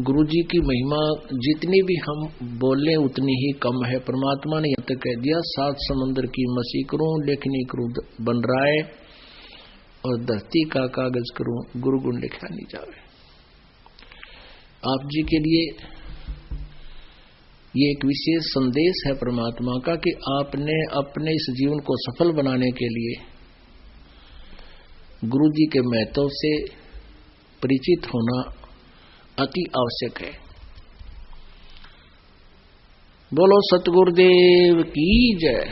गुरु जी की महिमा जितनी भी हम बोलें उतनी ही कम है। परमात्मा ने यह तक कह दिया, 7 समंदर की मसी करूं, लेखनी करूं बन रहा है, और धरती का कागज करूं, गुरु गुण लिखा नहीं जावे। आप जी के लिए ये एक विशेष संदेश है परमात्मा का कि आपने अपने इस जीवन को सफल बनाने के लिए गुरु जी के महत्व से परिचित होना अति आवश्यक है। बोलो सतगुरुदेव की जय।